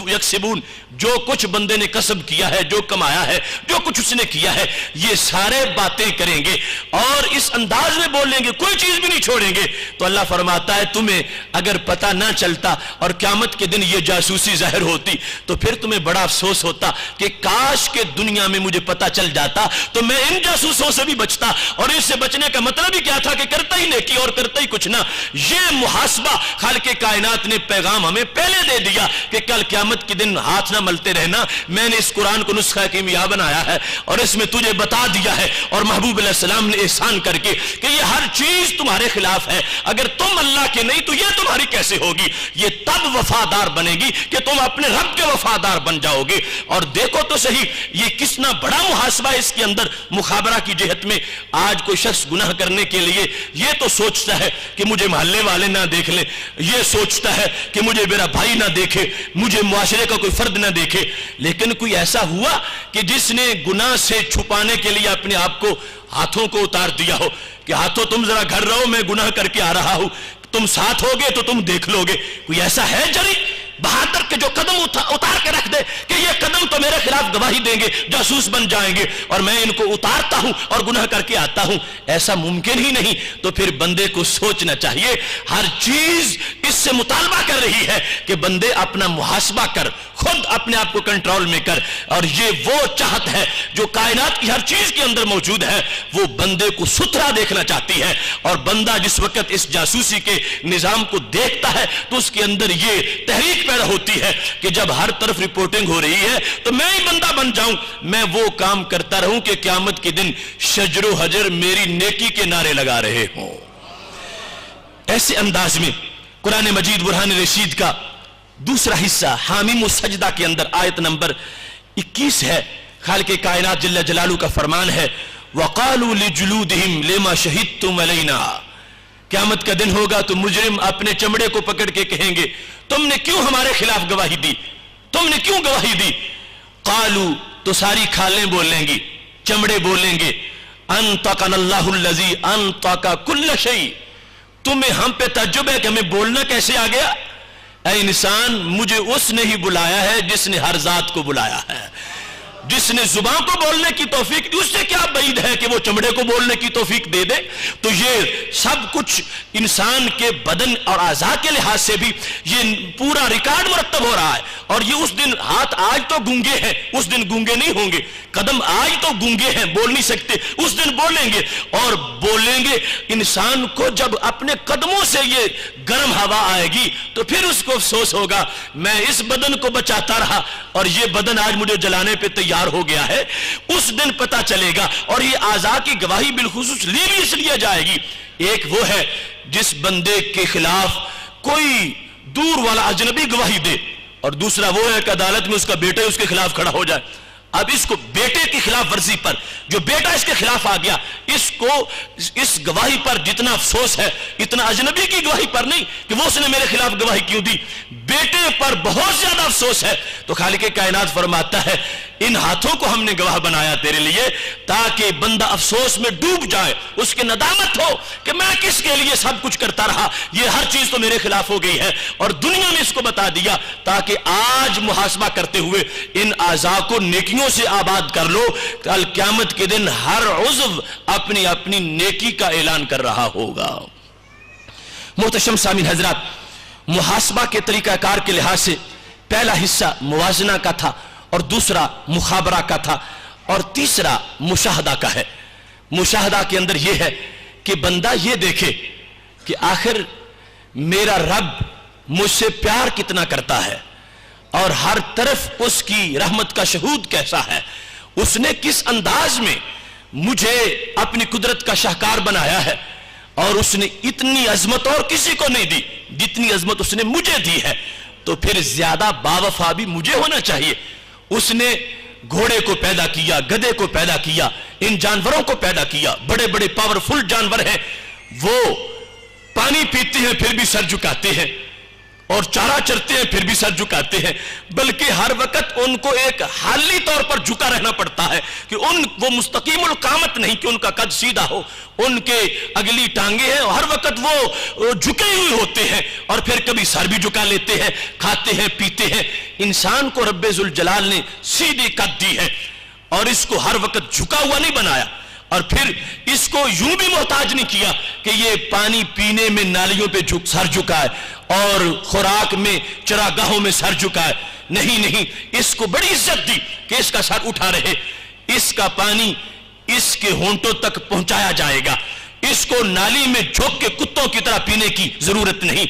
یکسبون، جو کچھ بندے نے کسب کیا ہے، جو کمایا ہے، جو کچھ اس نے کیا ہے، یہ سارے باتیں کریں گے اور اس انداز میں بولیں گے، کوئی چیز بھی نہیں چھوڑیں گے۔ تو اللہ فرماتا ہے تمہیں اگر پتہ نہ چلتا اور قیامت کے دن یہ جاسوسی ظاہر ہوتی تو پھر تمہیں بڑا افسوس ہوتا کہ کاش کہ دنیا میں مجھے پتہ چل جاتا تو میں ان جاسوسوں سے بھی بچتا، اور اس سے بچنے کا مطلب ہی کیا تھا کہ کرتا ہی نیکی اور کرتا ہی کچھ نہ۔ یہ محاسبہ خالق کائنات نے پیغام ہمیں پہلے دے دیا کہ کل قیامت کے دن ہاتھ نہ ملتے رہنا، میں نے اس قرآن کو نسخہ کیمیا بنایا ہے اور اس میں تجھے بتا دیا ہے، اور محبوب علیہ السلام نے احسان کر کے کہ یہ ہر چیز تمہارے خلاف ہے، اگر تم اللہ کے نہیں تو یہ تمہاری کیسے ہوگی؟ یہ تب وفادار بنے گی کہ تم اپنے رب کے وفادار بن جاؤ گے۔ اور دیکھو تو صحیح یہ کتنا بڑا محاسبہ اس کے اندر مخابرہ کی جہت میں۔ آج کوئی شخص گناہ کرنے کے لیے یہ تو سوچتا ہے کہ مجھے محلے والے نہ دیکھ لیں، یہ سوچتا ہے کہ مجھے میرا بھائی نہ دیکھے، مجھے معاشرے کا کوئی فرد نہ دیکھے، لیکن کوئی ایسا ہوا کہ جس نے گناہ سے چھپانے کے لیے اپنے آپ کو ہاتھوں کو اتار دیا ہو کہ ہاتھوں تم ذرا گھر رہو، میں گناہ کر کے آ رہا ہوں، تم ساتھ ہوگے تو تم دیکھ لو گے؟ کوئی ایسا ہے جری بہادر کے جو قدم اتار کے رکھ دے کہ یہ قدم تو میرے خلاف گواہی دیں گے، جاسوس بن جائیں گے اور میں ان کو اتارتا ہوں اور گناہ کر کے آتا ہوں؟ ایسا ممکن ہی نہیں۔ تو پھر بندے کو سوچنا چاہیے، ہر چیز اس سے مطالبہ کر رہی ہے کہ بندے اپنا محاسبہ کر، خود اپنے آپ کو کنٹرول میں کر۔ اور یہ وہ چاہت ہے جو کائنات کی ہر چیز کے اندر موجود ہے، وہ بندے کو ستھرا دیکھنا چاہتی ہے۔ اور بندہ جس وقت اس جاسوسی کے نظام کو دیکھتا ہے تو اس کے اندر یہ تحریک پیدا ہوتی ہے کہ جب ہر طرف رپورٹنگ ہو رہی ہے تو میں ہی بندہ بن جاؤں، میں وہ کام کرتا رہوں کہ قیامت کے دن شجر و حجر میری نیکی کے نعرے لگا رہے ہوں۔ ایسے انداز میں قرآن مجید برہان رشید کا دوسرا حصہ حامیم السجدہ کے اندر آیت نمبر 21 ہے، خالق کائنات جل جلالہ کا فرمان ہے وَقَالُوا لِجُلُودِهِمْ لِمَا شَهِدْتُمْ عَلَيْنَا۔ قیامت کا دن ہوگا تو مجرم اپنے چمڑے کو پکڑ کے کہیں گے تم نے کیوں ہمارے خلاف گواہی دی، تم نے کیوں گواہی دی؟ قالوا، تو ساری کھالیں بولیں گی، چمڑے بولیں گے انطقنا اللہ الذی انطق کل شیء، تمہیں ہم پہ تعجب ہے کہ ہمیں بولنا کیسے آ گیا؟ اے انسان، مجھے اس نے ہی بلایا ہے جس نے ہر ذات کو بلایا ہے، جس نے زبان کو بولنے کی توفیق دی، اس سے کیا بعید ہے کہ وہ چمڑے کو بولنے کی توفیق دے دے؟ تو یہ سب کچھ انسان کے بدن اور اعضاء کے لحاظ سے بھی یہ پورا ریکارڈ مرتب ہو رہا ہے۔ اور یہ اس دن، ہاتھ آج تو گونگے ہیں، اس دن گونگے نہیں ہوں گے، قدم آج تو گونگے ہیں، بول نہیں سکتے، اس دن بولیں گے۔ اور بولیں گے انسان کو جب اپنے قدموں سے یہ گرم ہوا آئے گی تو پھر اس کو افسوس ہوگا میں اس بدن کو بچاتا رہا اور یہ بدن آج مجھے جلانے پہ تیار ہو گیا ہے۔ اس دن پتہ چلے گا۔ اور یہ اعضاء کی گواہی بالخصوص لی بھی اس لیے جائے گی، ایک وہ ہے جس بندے کے خلاف کوئی دور والا اجنبی گواہی دے، اور دوسرا وہ ہے کہ عدالت میں اس کا بیٹا اس کے خلاف کھڑا ہو جائے۔ اب اس کو بیٹے کی خلاف ورزی پر، جو بیٹا اس کے خلاف آ گیا، اس کو اس گواہی پر جتنا افسوس ہے اتنا اجنبی کی گواہی پر نہیں کہ وہ اس نے میرے خلاف گواہی کیوں دی، بیٹے پر بہت زیادہ افسوس ہے۔ تو خالق کائنات فرماتا ہے ان ہاتھوں کو ہم نے گواہ بنایا تیرے لیے تاکہ بندہ افسوس میں ڈوب جائے، اس کے ندامت ہو کہ میں کس کے لیے سب کچھ کرتا رہا، یہ ہر چیز تو میرے خلاف ہو گئی ہے۔ اور دنیا میں اس کو بتا دیا تاکہ آج محاسبہ کرتے ہوئے ان اعضاء کو نیکیوں سے آباد کر لو، کل قیامت کے دن ہر عضو اپنی اپنی نیکی کا اعلان کر رہا ہوگا۔ محتشم سامعین حضرات، محاسبہ کے طریقہ کار کے لحاظ سے پہلا حصہ موازنہ کا تھا اور دوسرا مخابرہ کا تھا اور تیسرا مشاہدہ کا ہے۔ مشاہدہ کے اندر یہ ہے کہ بندہ یہ دیکھے کہ آخر میرا رب مجھ سے پیار کتنا کرتا ہے اور ہر طرف اس کی رحمت کا شہود کیسا ہے، اس نے کس انداز میں مجھے اپنی قدرت کا شاہکار بنایا ہے، اور اس نے اتنی عظمت اور کسی کو نہیں دی جتنی عظمت اس نے مجھے دی ہے۔ تو پھر زیادہ باوفا بھی مجھے ہونا چاہیے۔ اس نے گھوڑے کو پیدا کیا، گدھے کو پیدا کیا، ان جانوروں کو پیدا کیا، بڑے بڑے پاورفل جانور ہیں، وہ پانی پیتے ہیں پھر بھی سر جھکاتے ہیں، اور چارہ چرتے ہیں پھر بھی سر جھکاتے ہیں، بلکہ ہر وقت ان کو ایک حالی طور پر جھکا رہنا پڑتا ہے کہ وہ مستقیم القامت نہیں کہ ان کا قد سیدھا ہو، ان کے اگلی ٹانگیں ہیں، ہر وقت وہ جھکے ہوئے ہوتے ہیں، اور پھر کبھی سر بھی جھکا لیتے ہیں، کھاتے ہیں پیتے ہیں۔ انسان کو رب ذوالجلال نے سیدھی قد دی ہے اور اس کو ہر وقت جھکا ہوا نہیں بنایا، اور پھر اس کو یوں بھی محتاج نہیں کیا کہ یہ پانی پینے میں نالیوں پہ سر جھکائے اور خوراک میں چراگاہوں میں سر جھکائے، نہیں، اس کو بڑی عزت دی کہ اس کا سر اٹھا رہے، اس کا پانی اس کے ہونٹوں تک پہنچایا جائے گا، اس کو نالی میں جھوک کے کتوں کی طرح پینے کی ضرورت نہیں،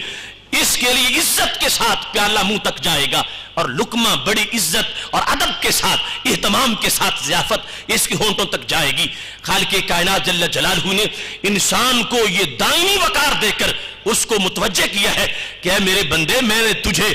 اس کے لیے عزت کے ساتھ پیالہ منہ تک جائے گا اور لقمہ بڑی عزت اور ادب کے ساتھ اہتمام کے ساتھ ضیافت اس کے ہونٹوں تک جائے گی۔ خالق کائنات جل جلالہ نے انسان کو یہ دائمی وقار دے کر اس کو متوجہ کیا ہے کہ اے میرے بندے، میں نے تجھے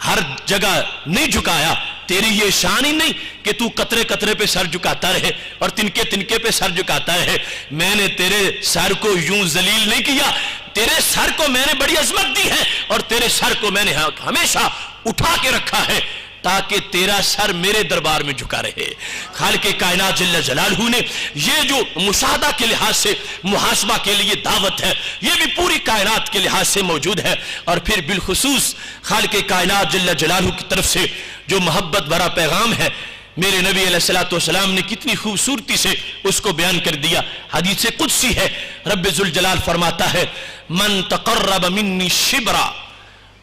ہر جگہ نہیں جھکایا، تیری یہ شان ہی نہیں کہ تو قطرے قطرے پہ سر جھکاتا رہے اور تنکے تنکے پہ سر جھکاتا رہے۔ میں نے تیرے سر کو یوں ذلیل نہیں کیا، تیرے سر کو میں نے بڑی عظمت دی ہے اور تیرے سر کو میں نے ہمیشہ اٹھا کے رکھا ہے تاکہ تیرا سر میرے دربار میں جھکا رہے۔ خالق کائنات جل جلالہ نے یہ جو مشاہدہ کے لحاظ سے محاسبہ کے لیے دعوت ہے، یہ بھی پوری کائنات کے لحاظ سے موجود ہے، اور پھر بالخصوص خالق کائنات جل جلالہ کی طرف سے جو محبت بھرا پیغام ہے، میرے نبی علیہ الصلوۃ والسلام نے کتنی خوبصورتی سے اس کو بیان کر دیا۔ حدیث قدسی ہے، رب ذوالجلال فرماتا ہے من تقرب منی شبرا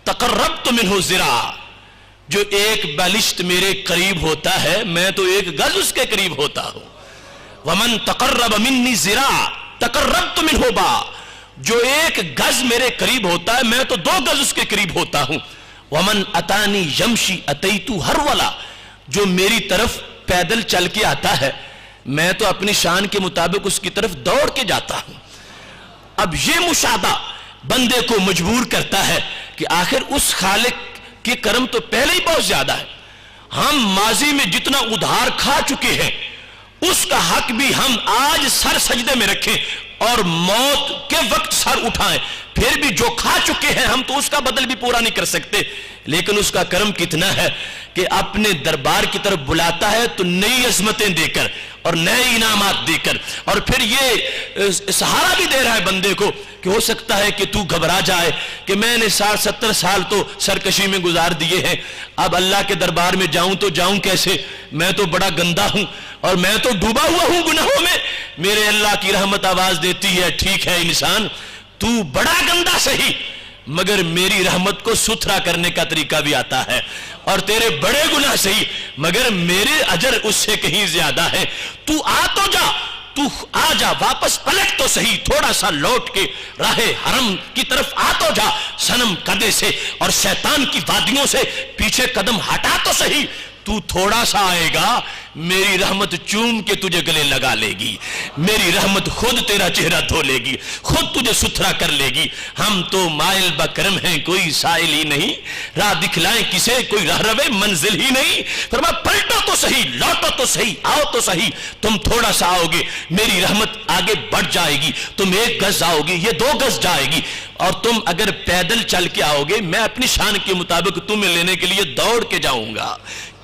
تقربت منہ ذراعا، جو ایک بالشت میرے قریب ہوتا ہے میں تو ایک گز اس کے قریب ہوتا ہوں۔ ومن تقرب منی ذراعا تقربت منہ باعا، جو ایک گز میرے قریب ہوتا ہے میں تو 2 گز اس کے قریب ہوتا ہوں۔ ومن اتانی یمشی اتیتو ہرولا، جو میری طرف پیدل چل کے آتا ہے میں تو اپنی شان کے مطابق اس کی طرف دوڑ کے جاتا ہوں۔ اب یہ مشاہدہ بندے کو مجبور کرتا ہے کہ آخر اس خالق کے کرم تو پہلے ہی بہت زیادہ ہے، ہم ماضی میں جتنا ادھار کھا چکے ہیں اس کا حق بھی ہم آج سر سجدے میں رکھیں اور موت کے وقت سر اٹھائیں، پھر بھی جو کھا چکے ہیں ہم تو اس کا بدل بھی پورا نہیں کر سکتے، لیکن اس کا کرم کتنا ہے کہ اپنے دربار کی طرف بلاتا ہے تو نئی عظمتیں دے کر اور نئے انعامات دے کر، اور پھر یہ سہارا بھی دے رہا ہے بندے کو کہ ہو سکتا ہے کہ تو گھبرا جائے کہ میں نے 60-70 سال تو سرکشی میں گزار دیے ہیں، اب اللہ کے دربار میں جاؤں تو جاؤں کیسے، میں تو بڑا گندا ہوں اور میں تو ڈوبا ہوا ہوں گناہوں میں۔ میرے اللہ کی رحمت آواز دیتی ہے ٹھیک ہے انسان، تو بڑا گندا صحیح مگر میری رحمت کو ستھرا کرنے کا طریقہ بھی آتا ہے، اور تیرے بڑے گناہ صحیح مگر میرے اجر اس سے کہیں زیادہ ہے، تو آ تو جا، تو آ جا، واپس پلٹ تو صحیح، تھوڑا سا لوٹ کے راہ حرم کی طرف آ تو جا، صنم قدے سے اور شیطان کی وادیوں سے پیچھے قدم ہٹا تو صحیح، تو تھوڑا سا آئے گا میری رحمت چوم کے تجھے گلے لگا لے گی، میری رحمت خود تیرا چہرہ دھو لے گی، خود تجھے ستھرا کر لے گی۔ ہم تو مائل بکرم ہیں کوئی سائل ہی نہیں، راہ دکھلائیں کسے کوئی راہ روے منزل ہی نہیں، فرمایا پلٹو تو صحیح، لوٹو تو صحیح، آؤ تو صحیح، تم تھوڑا سا آؤ گے میری رحمت آگے بڑھ جائے گی، تم 1 گز آؤ گے یہ 2 گز جائے گی، اور تم اگر پیدل چل کے آؤ گے میں اپنی شان کے مطابق تمہیں لینے کے لیے دوڑ کے جاؤں گا۔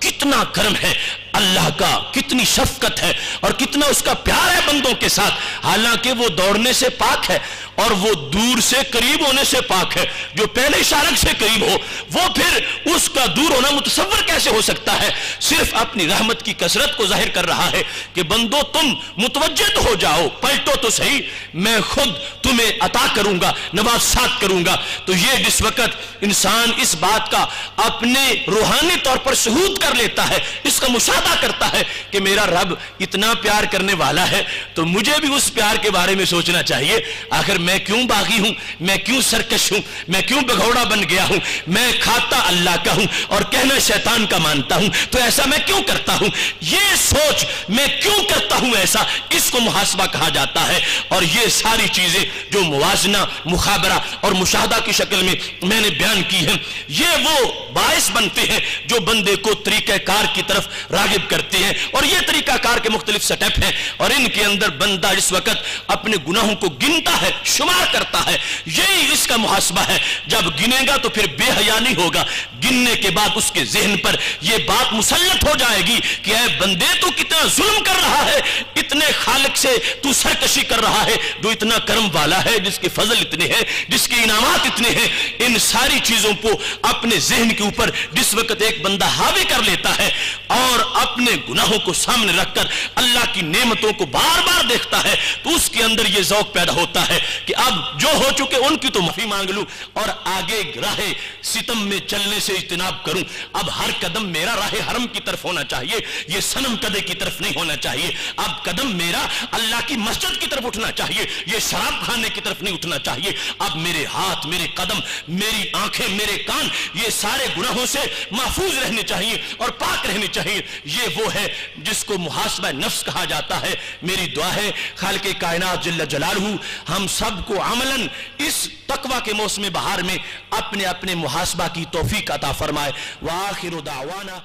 کتنا کرم ہے اللہ کا، کتنی شفقت ہے اور کتنا اس کا پیار ہے بندوں کے ساتھ، حالانکہ وہ دوڑنے سے پاک ہے اور وہ دور سے قریب ہونے سے پاک ہے۔ جو پہلے شارک سے قریب ہو وہ پھر اس کا دور ہونا متصور کیسے ہو سکتا ہے؟ صرف اپنی رحمت کی کثرت کو ظاہر کر رہا ہے کہ بندو تم متوجہ تو ہو جاؤ، پلٹو تو صحیح، میں خود تمہیں عطا کروں گا، نوازشات کروں گا۔ تو یہ جس وقت انسان اس بات کا اپنے روحانی طور پر شہود کر لیتا ہے، اس کا مشاہدہ کرتا ہے کہ میرا رب اتنا پیار کرنے والا ہے تو مجھے بھی اس پیار کے بارے میں سوچنا چاہیے، آخر میں کیوں باغی ہوں، میں کیوں سرکش ہوں، میں کیوں بگھوڑا بن گیا ہوں، میں کھاتا اللہ کا ہوں اور کہنا شیطان کا مانتا ہوں، تو ایسا میں کیوں کرتا ہوں، یہ سوچ میں کیوں کرتا ہوں ایسا، اس کو محاسبہ کہا جاتا ہے۔ اور یہ ساری چیزیں جو موازنہ، مخابرہ اور مشاہدہ کی شکل میں نے بیان کی ہیں، یہ وہ باعث بنتے ہیں جو بندے کو طریقہ کار کی طرف راغب کرتے ہیں، اور یہ طریقہ کار کے مختلف سٹیپ ہیں، اور ان کے اندر بندہ جس وقت اپنے گناہوں کو گنتا ہے، شمار کرتا ہے، یہی اس کا محاسبہ ہے۔ جب گنے گا تو پھر بے حیا نہیں ہوگا، گننے کے بعد اس کے ذہن پر یہ بات مسلط ہو جائے گی کہ اے بندے تو کتنا ظلم کر رہا ہے، اتنے خالق سے تو سرکشی کر رہا ہے جو اتنا کرم والا ہے، جس کے فضل اتنے ہیں، جس کے انعامات اتنے ہیں۔ ان ساری چیزوں کو اپنے ذہن کے اوپر جس وقت ایک بندہ حاوی کر لیتا ہے اور اپنے گناہوں کو سامنے رکھ کر اللہ کی نعمتوں کو بار بار دیکھتا ہے تو اس کے اندر یہ ذوق پیدا ہوتا ہے کہ اب جو ہو چکے ان کی تو معافی مانگ لوں اور آگے راہ ستم میں چلنے سے اجتناب کروں۔ اب ہر قدم میرا راہ حرم کی طرف ہونا چاہیے، یہ صنم قدے کی طرف نہیں ہونا چاہیے۔ اب قدم میرا اللہ کی مسجد کی طرف اٹھنا چاہیے، یہ شراب بڑھانے کی طرف نہیں اٹھنا چاہیے. اب میرے ہاتھ، میرے قدم، میری آنکھیں، میرے کان، یہ سارے گناہوں سے محفوظ رہنے چاہیے اور پاک رہنے چاہیے. یہ وہ ہے جس کو محاسبہ نفس کہا جاتا ہے. میری دعا ہے خالق کائنات جل جلالہ ہم سب کو عملاً اس تقوی کے موسم بہار میں اپنے اپنے محاسبہ کی توفیق عطا فرمائے. وآخر دعوانا